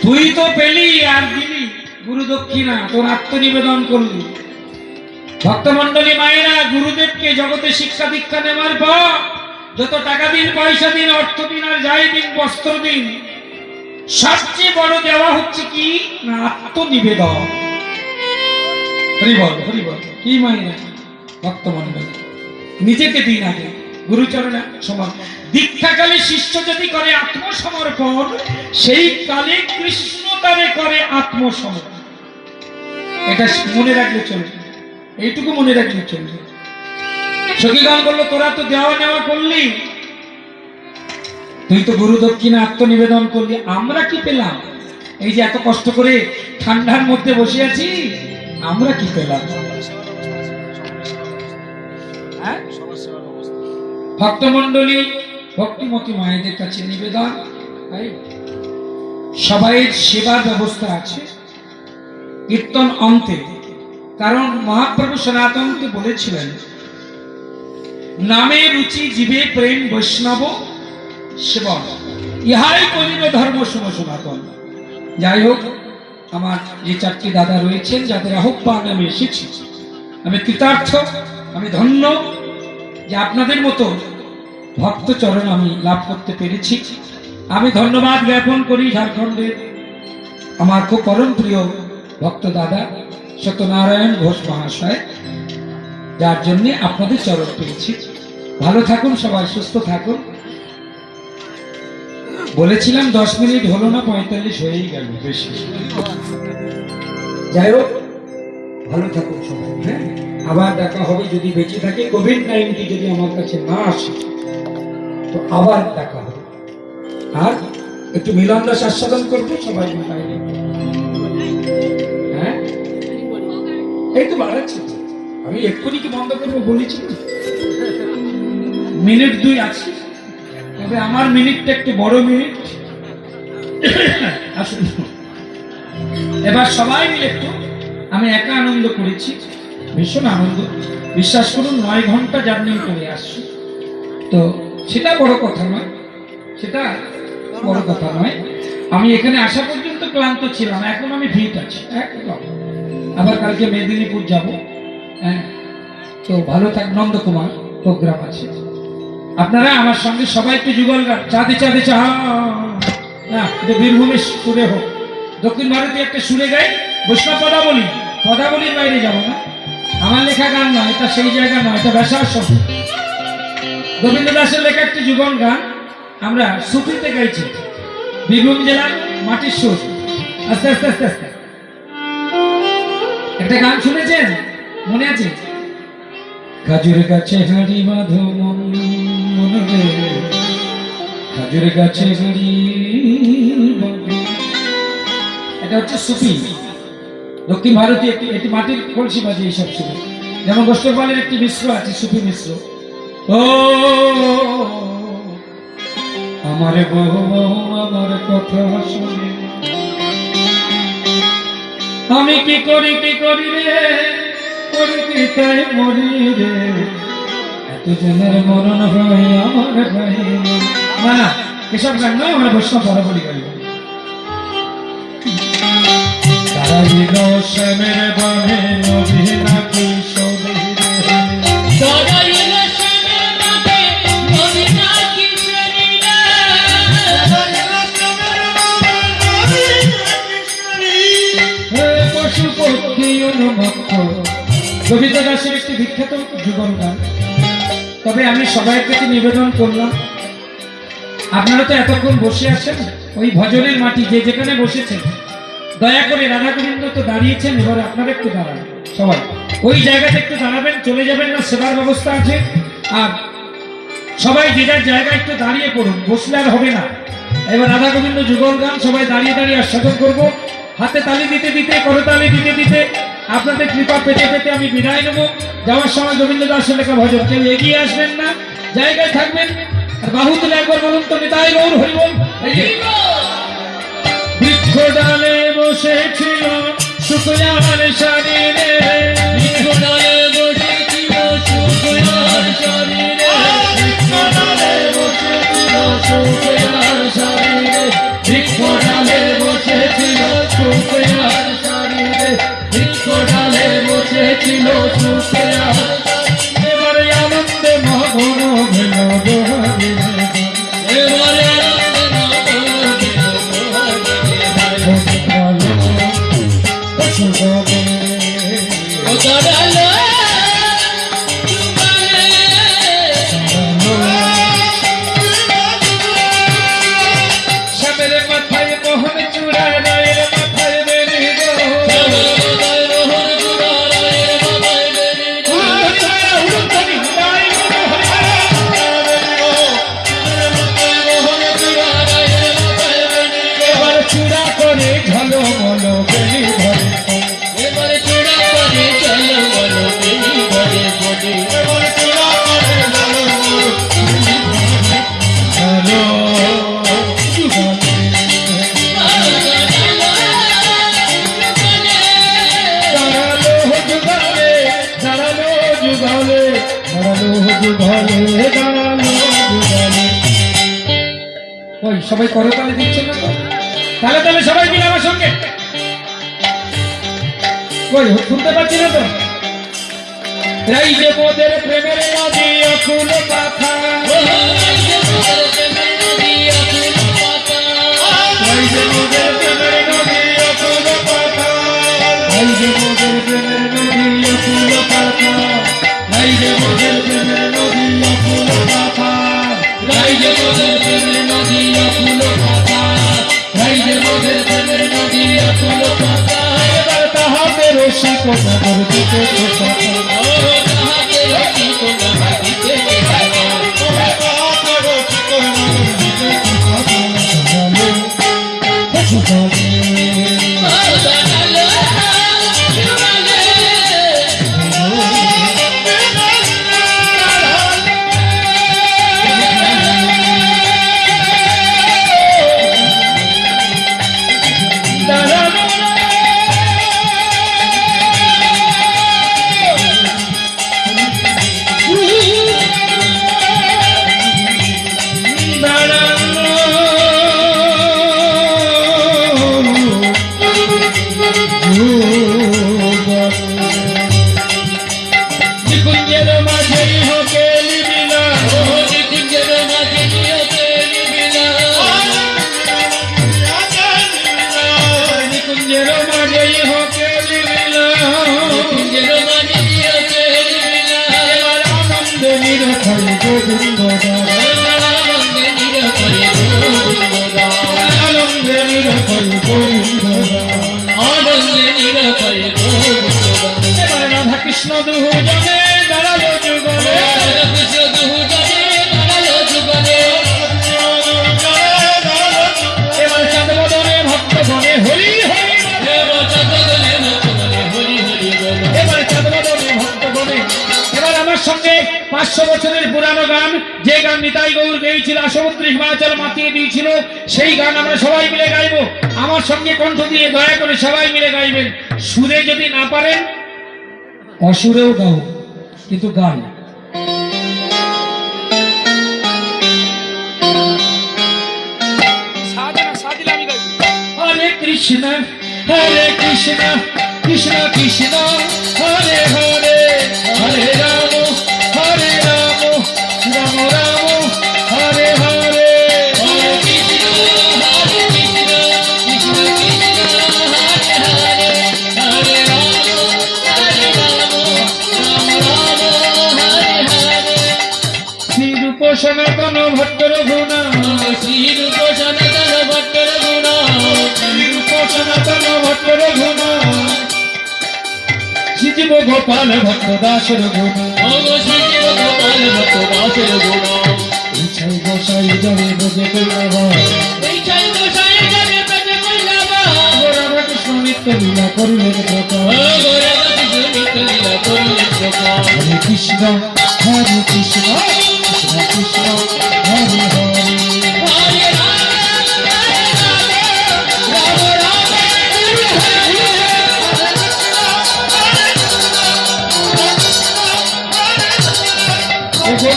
তুই তো পেলি আর দিলি গুরু দক্ষিণা তোর আত্মনিবেদন করলি ভক্তমন্ডলী মায়েরা গুরুদেবকে জগতে শিক্ষা দীক্ষা নেওয়ার পর যত টাকা দিন পয়সা দিন অর্থ দিন আর যাই দিন বস্ত্র দিন সবচেয়ে বড় দেওয়া হচ্ছে কি না আত্মনিবেদন হরি বল কি মায়েরা ভক্তমণ্ডলী নিজেকে দিন আগে গুরুচরণে সমান। দীক্ষাকালে শিষ্য যদি করে আত্মসমর্পণ, সেই কালে কৃষ্ণ তারে করে আত্মসমর্পণ। এটা মনে রাখলে চলবে, এইটুকু মনে রাখলে চলবে। সখীগণ বললো, তোরা তো দেওয়া নেওয়া করলি, তুই তো গুরু দক্ষিণা আত্মনিবেদন করলি, আমরা কি পেলাম? এই যে এত কষ্ট করে ঠান্ডার মধ্যে বসে আছি, আমরা কি পেলাম? ভক্তমণ্ডলী, ভক্তিমতী মায়েদের কাছে নিবেদন, সবাই সেবার ব্যবস্থা আছে কীর্তন অন্তে। কারণ মহাপ্রভু সনাতনকে বলেছিলেন, নামে রুচি জীবে প্রেম বৈষ্ণব সেবন, ইহাই করিল ধর্ম শুভ সনাতন। যাই হোক, আমার যে চারটি দাদা রয়েছেন, যাদের আহ্বান আমি এসেছি, আমি কৃতার্থ, আমি ধন্য যে আপনাদের মতো ভক্ত চরণ আমি লাভ করতে পেরেছি। আমি ধন্যবাদ জ্ঞাপন করি ঝাড়খণ্ডের আমার খুব পরম প্রিয় ভক্ত দাদা সত্যনারায়ণ ঘোষ মহাশয়, যার জন্য আপনাদের চরণ পেয়েছি। ভালো থাকুন সবাই, সুস্থ থাকুন। বলেছিলাম 10 মিনিট হলো না, 45 হয়েই গেল, বেশি। যাই হোক, ভালো থাকুন সবাই। হ্যাঁ, আবার দেখা হবে যদি বেঁচে থাকে। কোভিড-19 যদি আমার কাছে না আসে তো আবার দেখা হবে। আর একটু মিলন রস আস্বাদন করবো সবাই মিলে। হ্যাঁ, এই তো বাড়াচ্ছি, আমি এক্ষুনি কি বন্ধ করবো বলেছি? মিনিট 2 আছে, তবে আমার মিনিটটা একটু বড় মিনিট। আসুন এবার সবাই মিলে একটু, আমি একা আনন্দ করেছি, ভীষণ আনন্দ। বিশ্বাস করুন, 9 ঘন্টা জার্নি করে আসছি, তো সেটা বড় কথা নয়, সেটা বড় কথা নয়। আমি এখানে আসা পর্যন্ত ক্লান্ত ছিলাম, এখন আমি ফিট আছি একদম। আবার কালকে মেদিনীপুর যাব। হ্যাঁ, তো ভালো থাক। নন্দকুমার প্রোগ্রাম আছে, আপনারা আমার সঙ্গে সবাই একটু যুগল গান, চাঁদে চাঁদে চাহা না, এটা বীরভূমের সুরে হোক, দক্ষিণ ভারতে একটা সুরে গাই, বৈষ্ণব পদাবলী, পদাবলীর বাইরে যাব না। আমার লেখা গান নয়, এটা সেই জায়গা নয়, এটা ব্যাসার শব্দ। গোবিন্দ দাসের লেখা একটি যুগল গান আমরা সুফিতে গাইছি, বীরভূম জেলার মাটির সুর। আস্তে আস্তে আস্তে আস্তে একটা গান শুনেছেন, মনে আছে? খাজুর গাছে হাড়ি বাঁধো মন মনে, খাজুর গাছে হাড়ি বাঁধো। এটা হচ্ছে সুফি, দক্ষিণ ভারতীয় একটি মাটির কলসি বাজে এইসব সুফি। যেমন গোষ্ঠপালের একটি মিশ্র আছে, সুফি মিশ্র। ও আমার বউ আমার কথা শুনে, আমি কি করি রে, করি কি তাই মরি রে, এত জনের মরণ হয় আমার ভাই। না না, এসব গান নয়, আমরা বৈষ্ণব বরাবরই গাইব। দাঁড়াইল শ্যামের বামে নদী নাকি সবে, দাঁড়াইল শ্যামের বামে নদী নাকি সবে, পশু পক্ষী অনুমত্ত। গোবিন্দ দাসের একটি বিখ্যাত যুগল গান। তবে আমি সবাই কাছে নিবেদন করলাম, আপনারা তো এতক্ষণ বসে আছেন, ওই ভজনের মাটি যে যেখানে বসেছেন, দয়া করে রাধা গোবিন্দ তো দাঁড়িয়েছেন, এবার আপনারা একটু দাঁড়ান, সবাই ওই জায়গাতে একটু দাঁড়াবেন, চলে যাবেন না, সেবার ব্যবস্থা আছে। আর সবাই যে যার জায়গায় একটু দাঁড়িয়ে পড়ুন, বসলে আর হবে না। এবার রাধা গোবিন্দ যুগল গান সবাই দাঁড়িয়ে দাঁড়িয়ে আস্বাদন করবো, হাতে তালি দিতে দিতে, করতালি দিতে দিতে, আপনাদের কৃপা পেতে পেতে আমি বিদায় নেবো। যাওয়ার সময় গোবিন্দ দাসের লেখা ভজন, কেউ এগিয়ে আসবেন না, জায়গায় থাকবেন। আর বাহু তুলে একবার বলুন তো, নিতাই গৌর হরি বল। বৃক্ষ ডালে বসেছিল শুক্লার শরীরে, বৃক্ষ ডালে বসেছিল শুক্লার শরীরে, বৃক্ষ ডালে বসেছিল শুক্লার শরীরে, বৃক্ষ ডালে বসেছিল শুক্লার শরীরে, বৃক্ষ ডালে বসেছিল শুক্লার। এবারে আনন্দে মগ্ন ভেল দোহারে, এবারে আনন্দে মগ্ন ভেল দোহারে। ও দাঁড়ালো যুগলে দাঁড়ালো যুগলে। ওই সবাই করতালি দিচ্ছে না তো? তাহলে তাহলে সবাই মিলে আমার সঙ্গে। ওই শুনতে পাচ্ছি না তো? এই যে মোদের প্রেমের নদী অকুল পাথা, এই যে মোদের প্রেমের নদী অকুল পাথা, এই যে মোদের প্রেমের নদী অকুল পাথা, এই যে মোদের প্রেমের নদী অকুল পাথা, রাই যে মোদের প্রেমের নদী অকুল পাথা, রাই যে মোদের প্রেমের নদী অকুল পাথা। এবার তাহাতে রসিক নগর দিতে কথা, ও তাহাতে রসিক নগর দিতে কথা, ও জানালো জানালে। নিকুঞ্জের মাঝেই হকেলি মিলা, ও নিকুঞ্জের মাঝে নিয়তে নিবিলা, নিকুঞ্জের মাঝেই হকেলি মিলা, নিকুঞ্জের মাঝে নিয়তে নিবিলা। এবার আনন্দে নিরখাই গোবিন্দ দাস, আনন্দে নিরখয় গোবিন্দদাস, আনন্দে নিরখাই গোবিন্দ দাস। আনন্দে নিরখয় গোবিন্দদাস। এবার রাধা কৃষ্ণ দুজনে দাঁড়ালো যুগলে, কৃষ্ণ দুজনে দাঁড়ালো যুগলে, এবার চাঁদ বদনে ভক্ত গণে হরি হরি বলে। এবার চাঁদগণে ভক্তগণে হরি হরি বলো। এবার চাঁদ বদনে ভক্ত গণে। এবার আমার সঙ্গে 500 বছরের পুরানো গান, যে গান নিতাই গৌর গেয়েছিল, সমুদ্র হিমাচল মাতিয়ে দিয়েছিল, সেই গান আমরা সবাই মিলে গাইবো। আমার সঙ্গে কণ্ঠ দিয়ে দয়া করে সবাই মিলে গাইবেন। সুরে যদি না পারেন অসুরেও গাও, কিন্তু গান। হরে কৃষ্ণ হরে কৃষ্ণ কৃষ্ণ কৃষ্ণ হরে হরে, হরে রাম রাম রাম হরে হরে। হরে কৃষ্ণ হরে কৃষ্ণ কৃষ্ণ কৃষ্ণ হরে হরে, হরে রাম রাম রাম হরে হরে। শ্রীরূপ সনাতন ভট্ট রঘুনা, শ্রীরূপ সনাতন ভট্ট রঘুনা, শ্রীরূপ সনাতন ভট্ট রঘুনা, শ্রীজীব গোপাল ভট্ট দাস রঘুনা, ওগো শ্রীজীব গোপাল ভট্ট দাস রঘুনা। ইচ্ছাই গোসাই জনে বোঝে কইলাবা, এই চাই গোসাই যাবে পেটে কইলাবা, রাধা কৃষ্ণ নিত্য লীলা করিলেন প্রকাশ। ওগো রাধা কৃষ্ণ নিত্য লীলা করলেন প্রকাশ। হরে কৃষ্ণ কৃষ্ণ কৃষ্ণ হরে হরে। হরে রাম রাম রাম হরে হরে।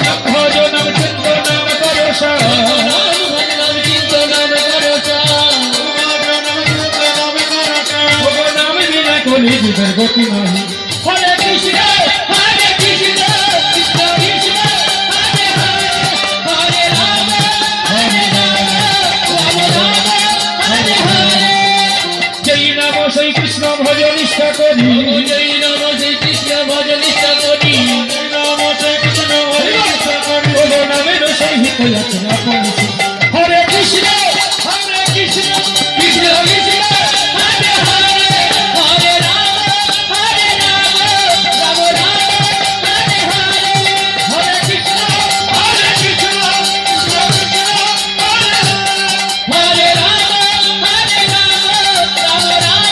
নাম ভজ নাম চিন্ত নাম করসা, নাম ভজ নাম চিন্ত নাম করসা, নাম বিনা কলি জীবের গতি নাহি। হরে কৃষ্ণ কৃষ্ণ কৃষ্ণ হরে হরে, হরে রাম রাম রাম হরে হরে। যেই নাম সেই কৃষ্ণ ভজ নিষ্ঠা করি, ওগো জয় নাম শ্রী কৃষ্ণ ভজ নিষ্ঠা করি, ওগো নামের সহিত যাচনা পৌঁছি। হরে কৃষ্ণ কৃষ্ণ কৃষ্ণ হরে হরে, হরে রাম রাম রাম হরে হরে। হরে কৃষ্ণ হরে রাম রাম রাম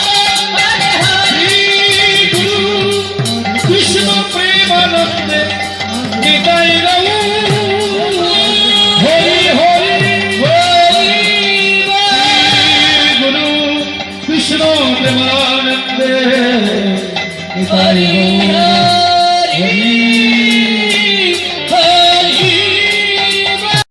হরে হরে। শ্রী গুরু কৃষ্ণ প্রেমানন্দে নিতাই গৌ হরি হরি হরি। গুরু কৃষ্ণ প্রেমানন্দে নিতাই গৌ হরি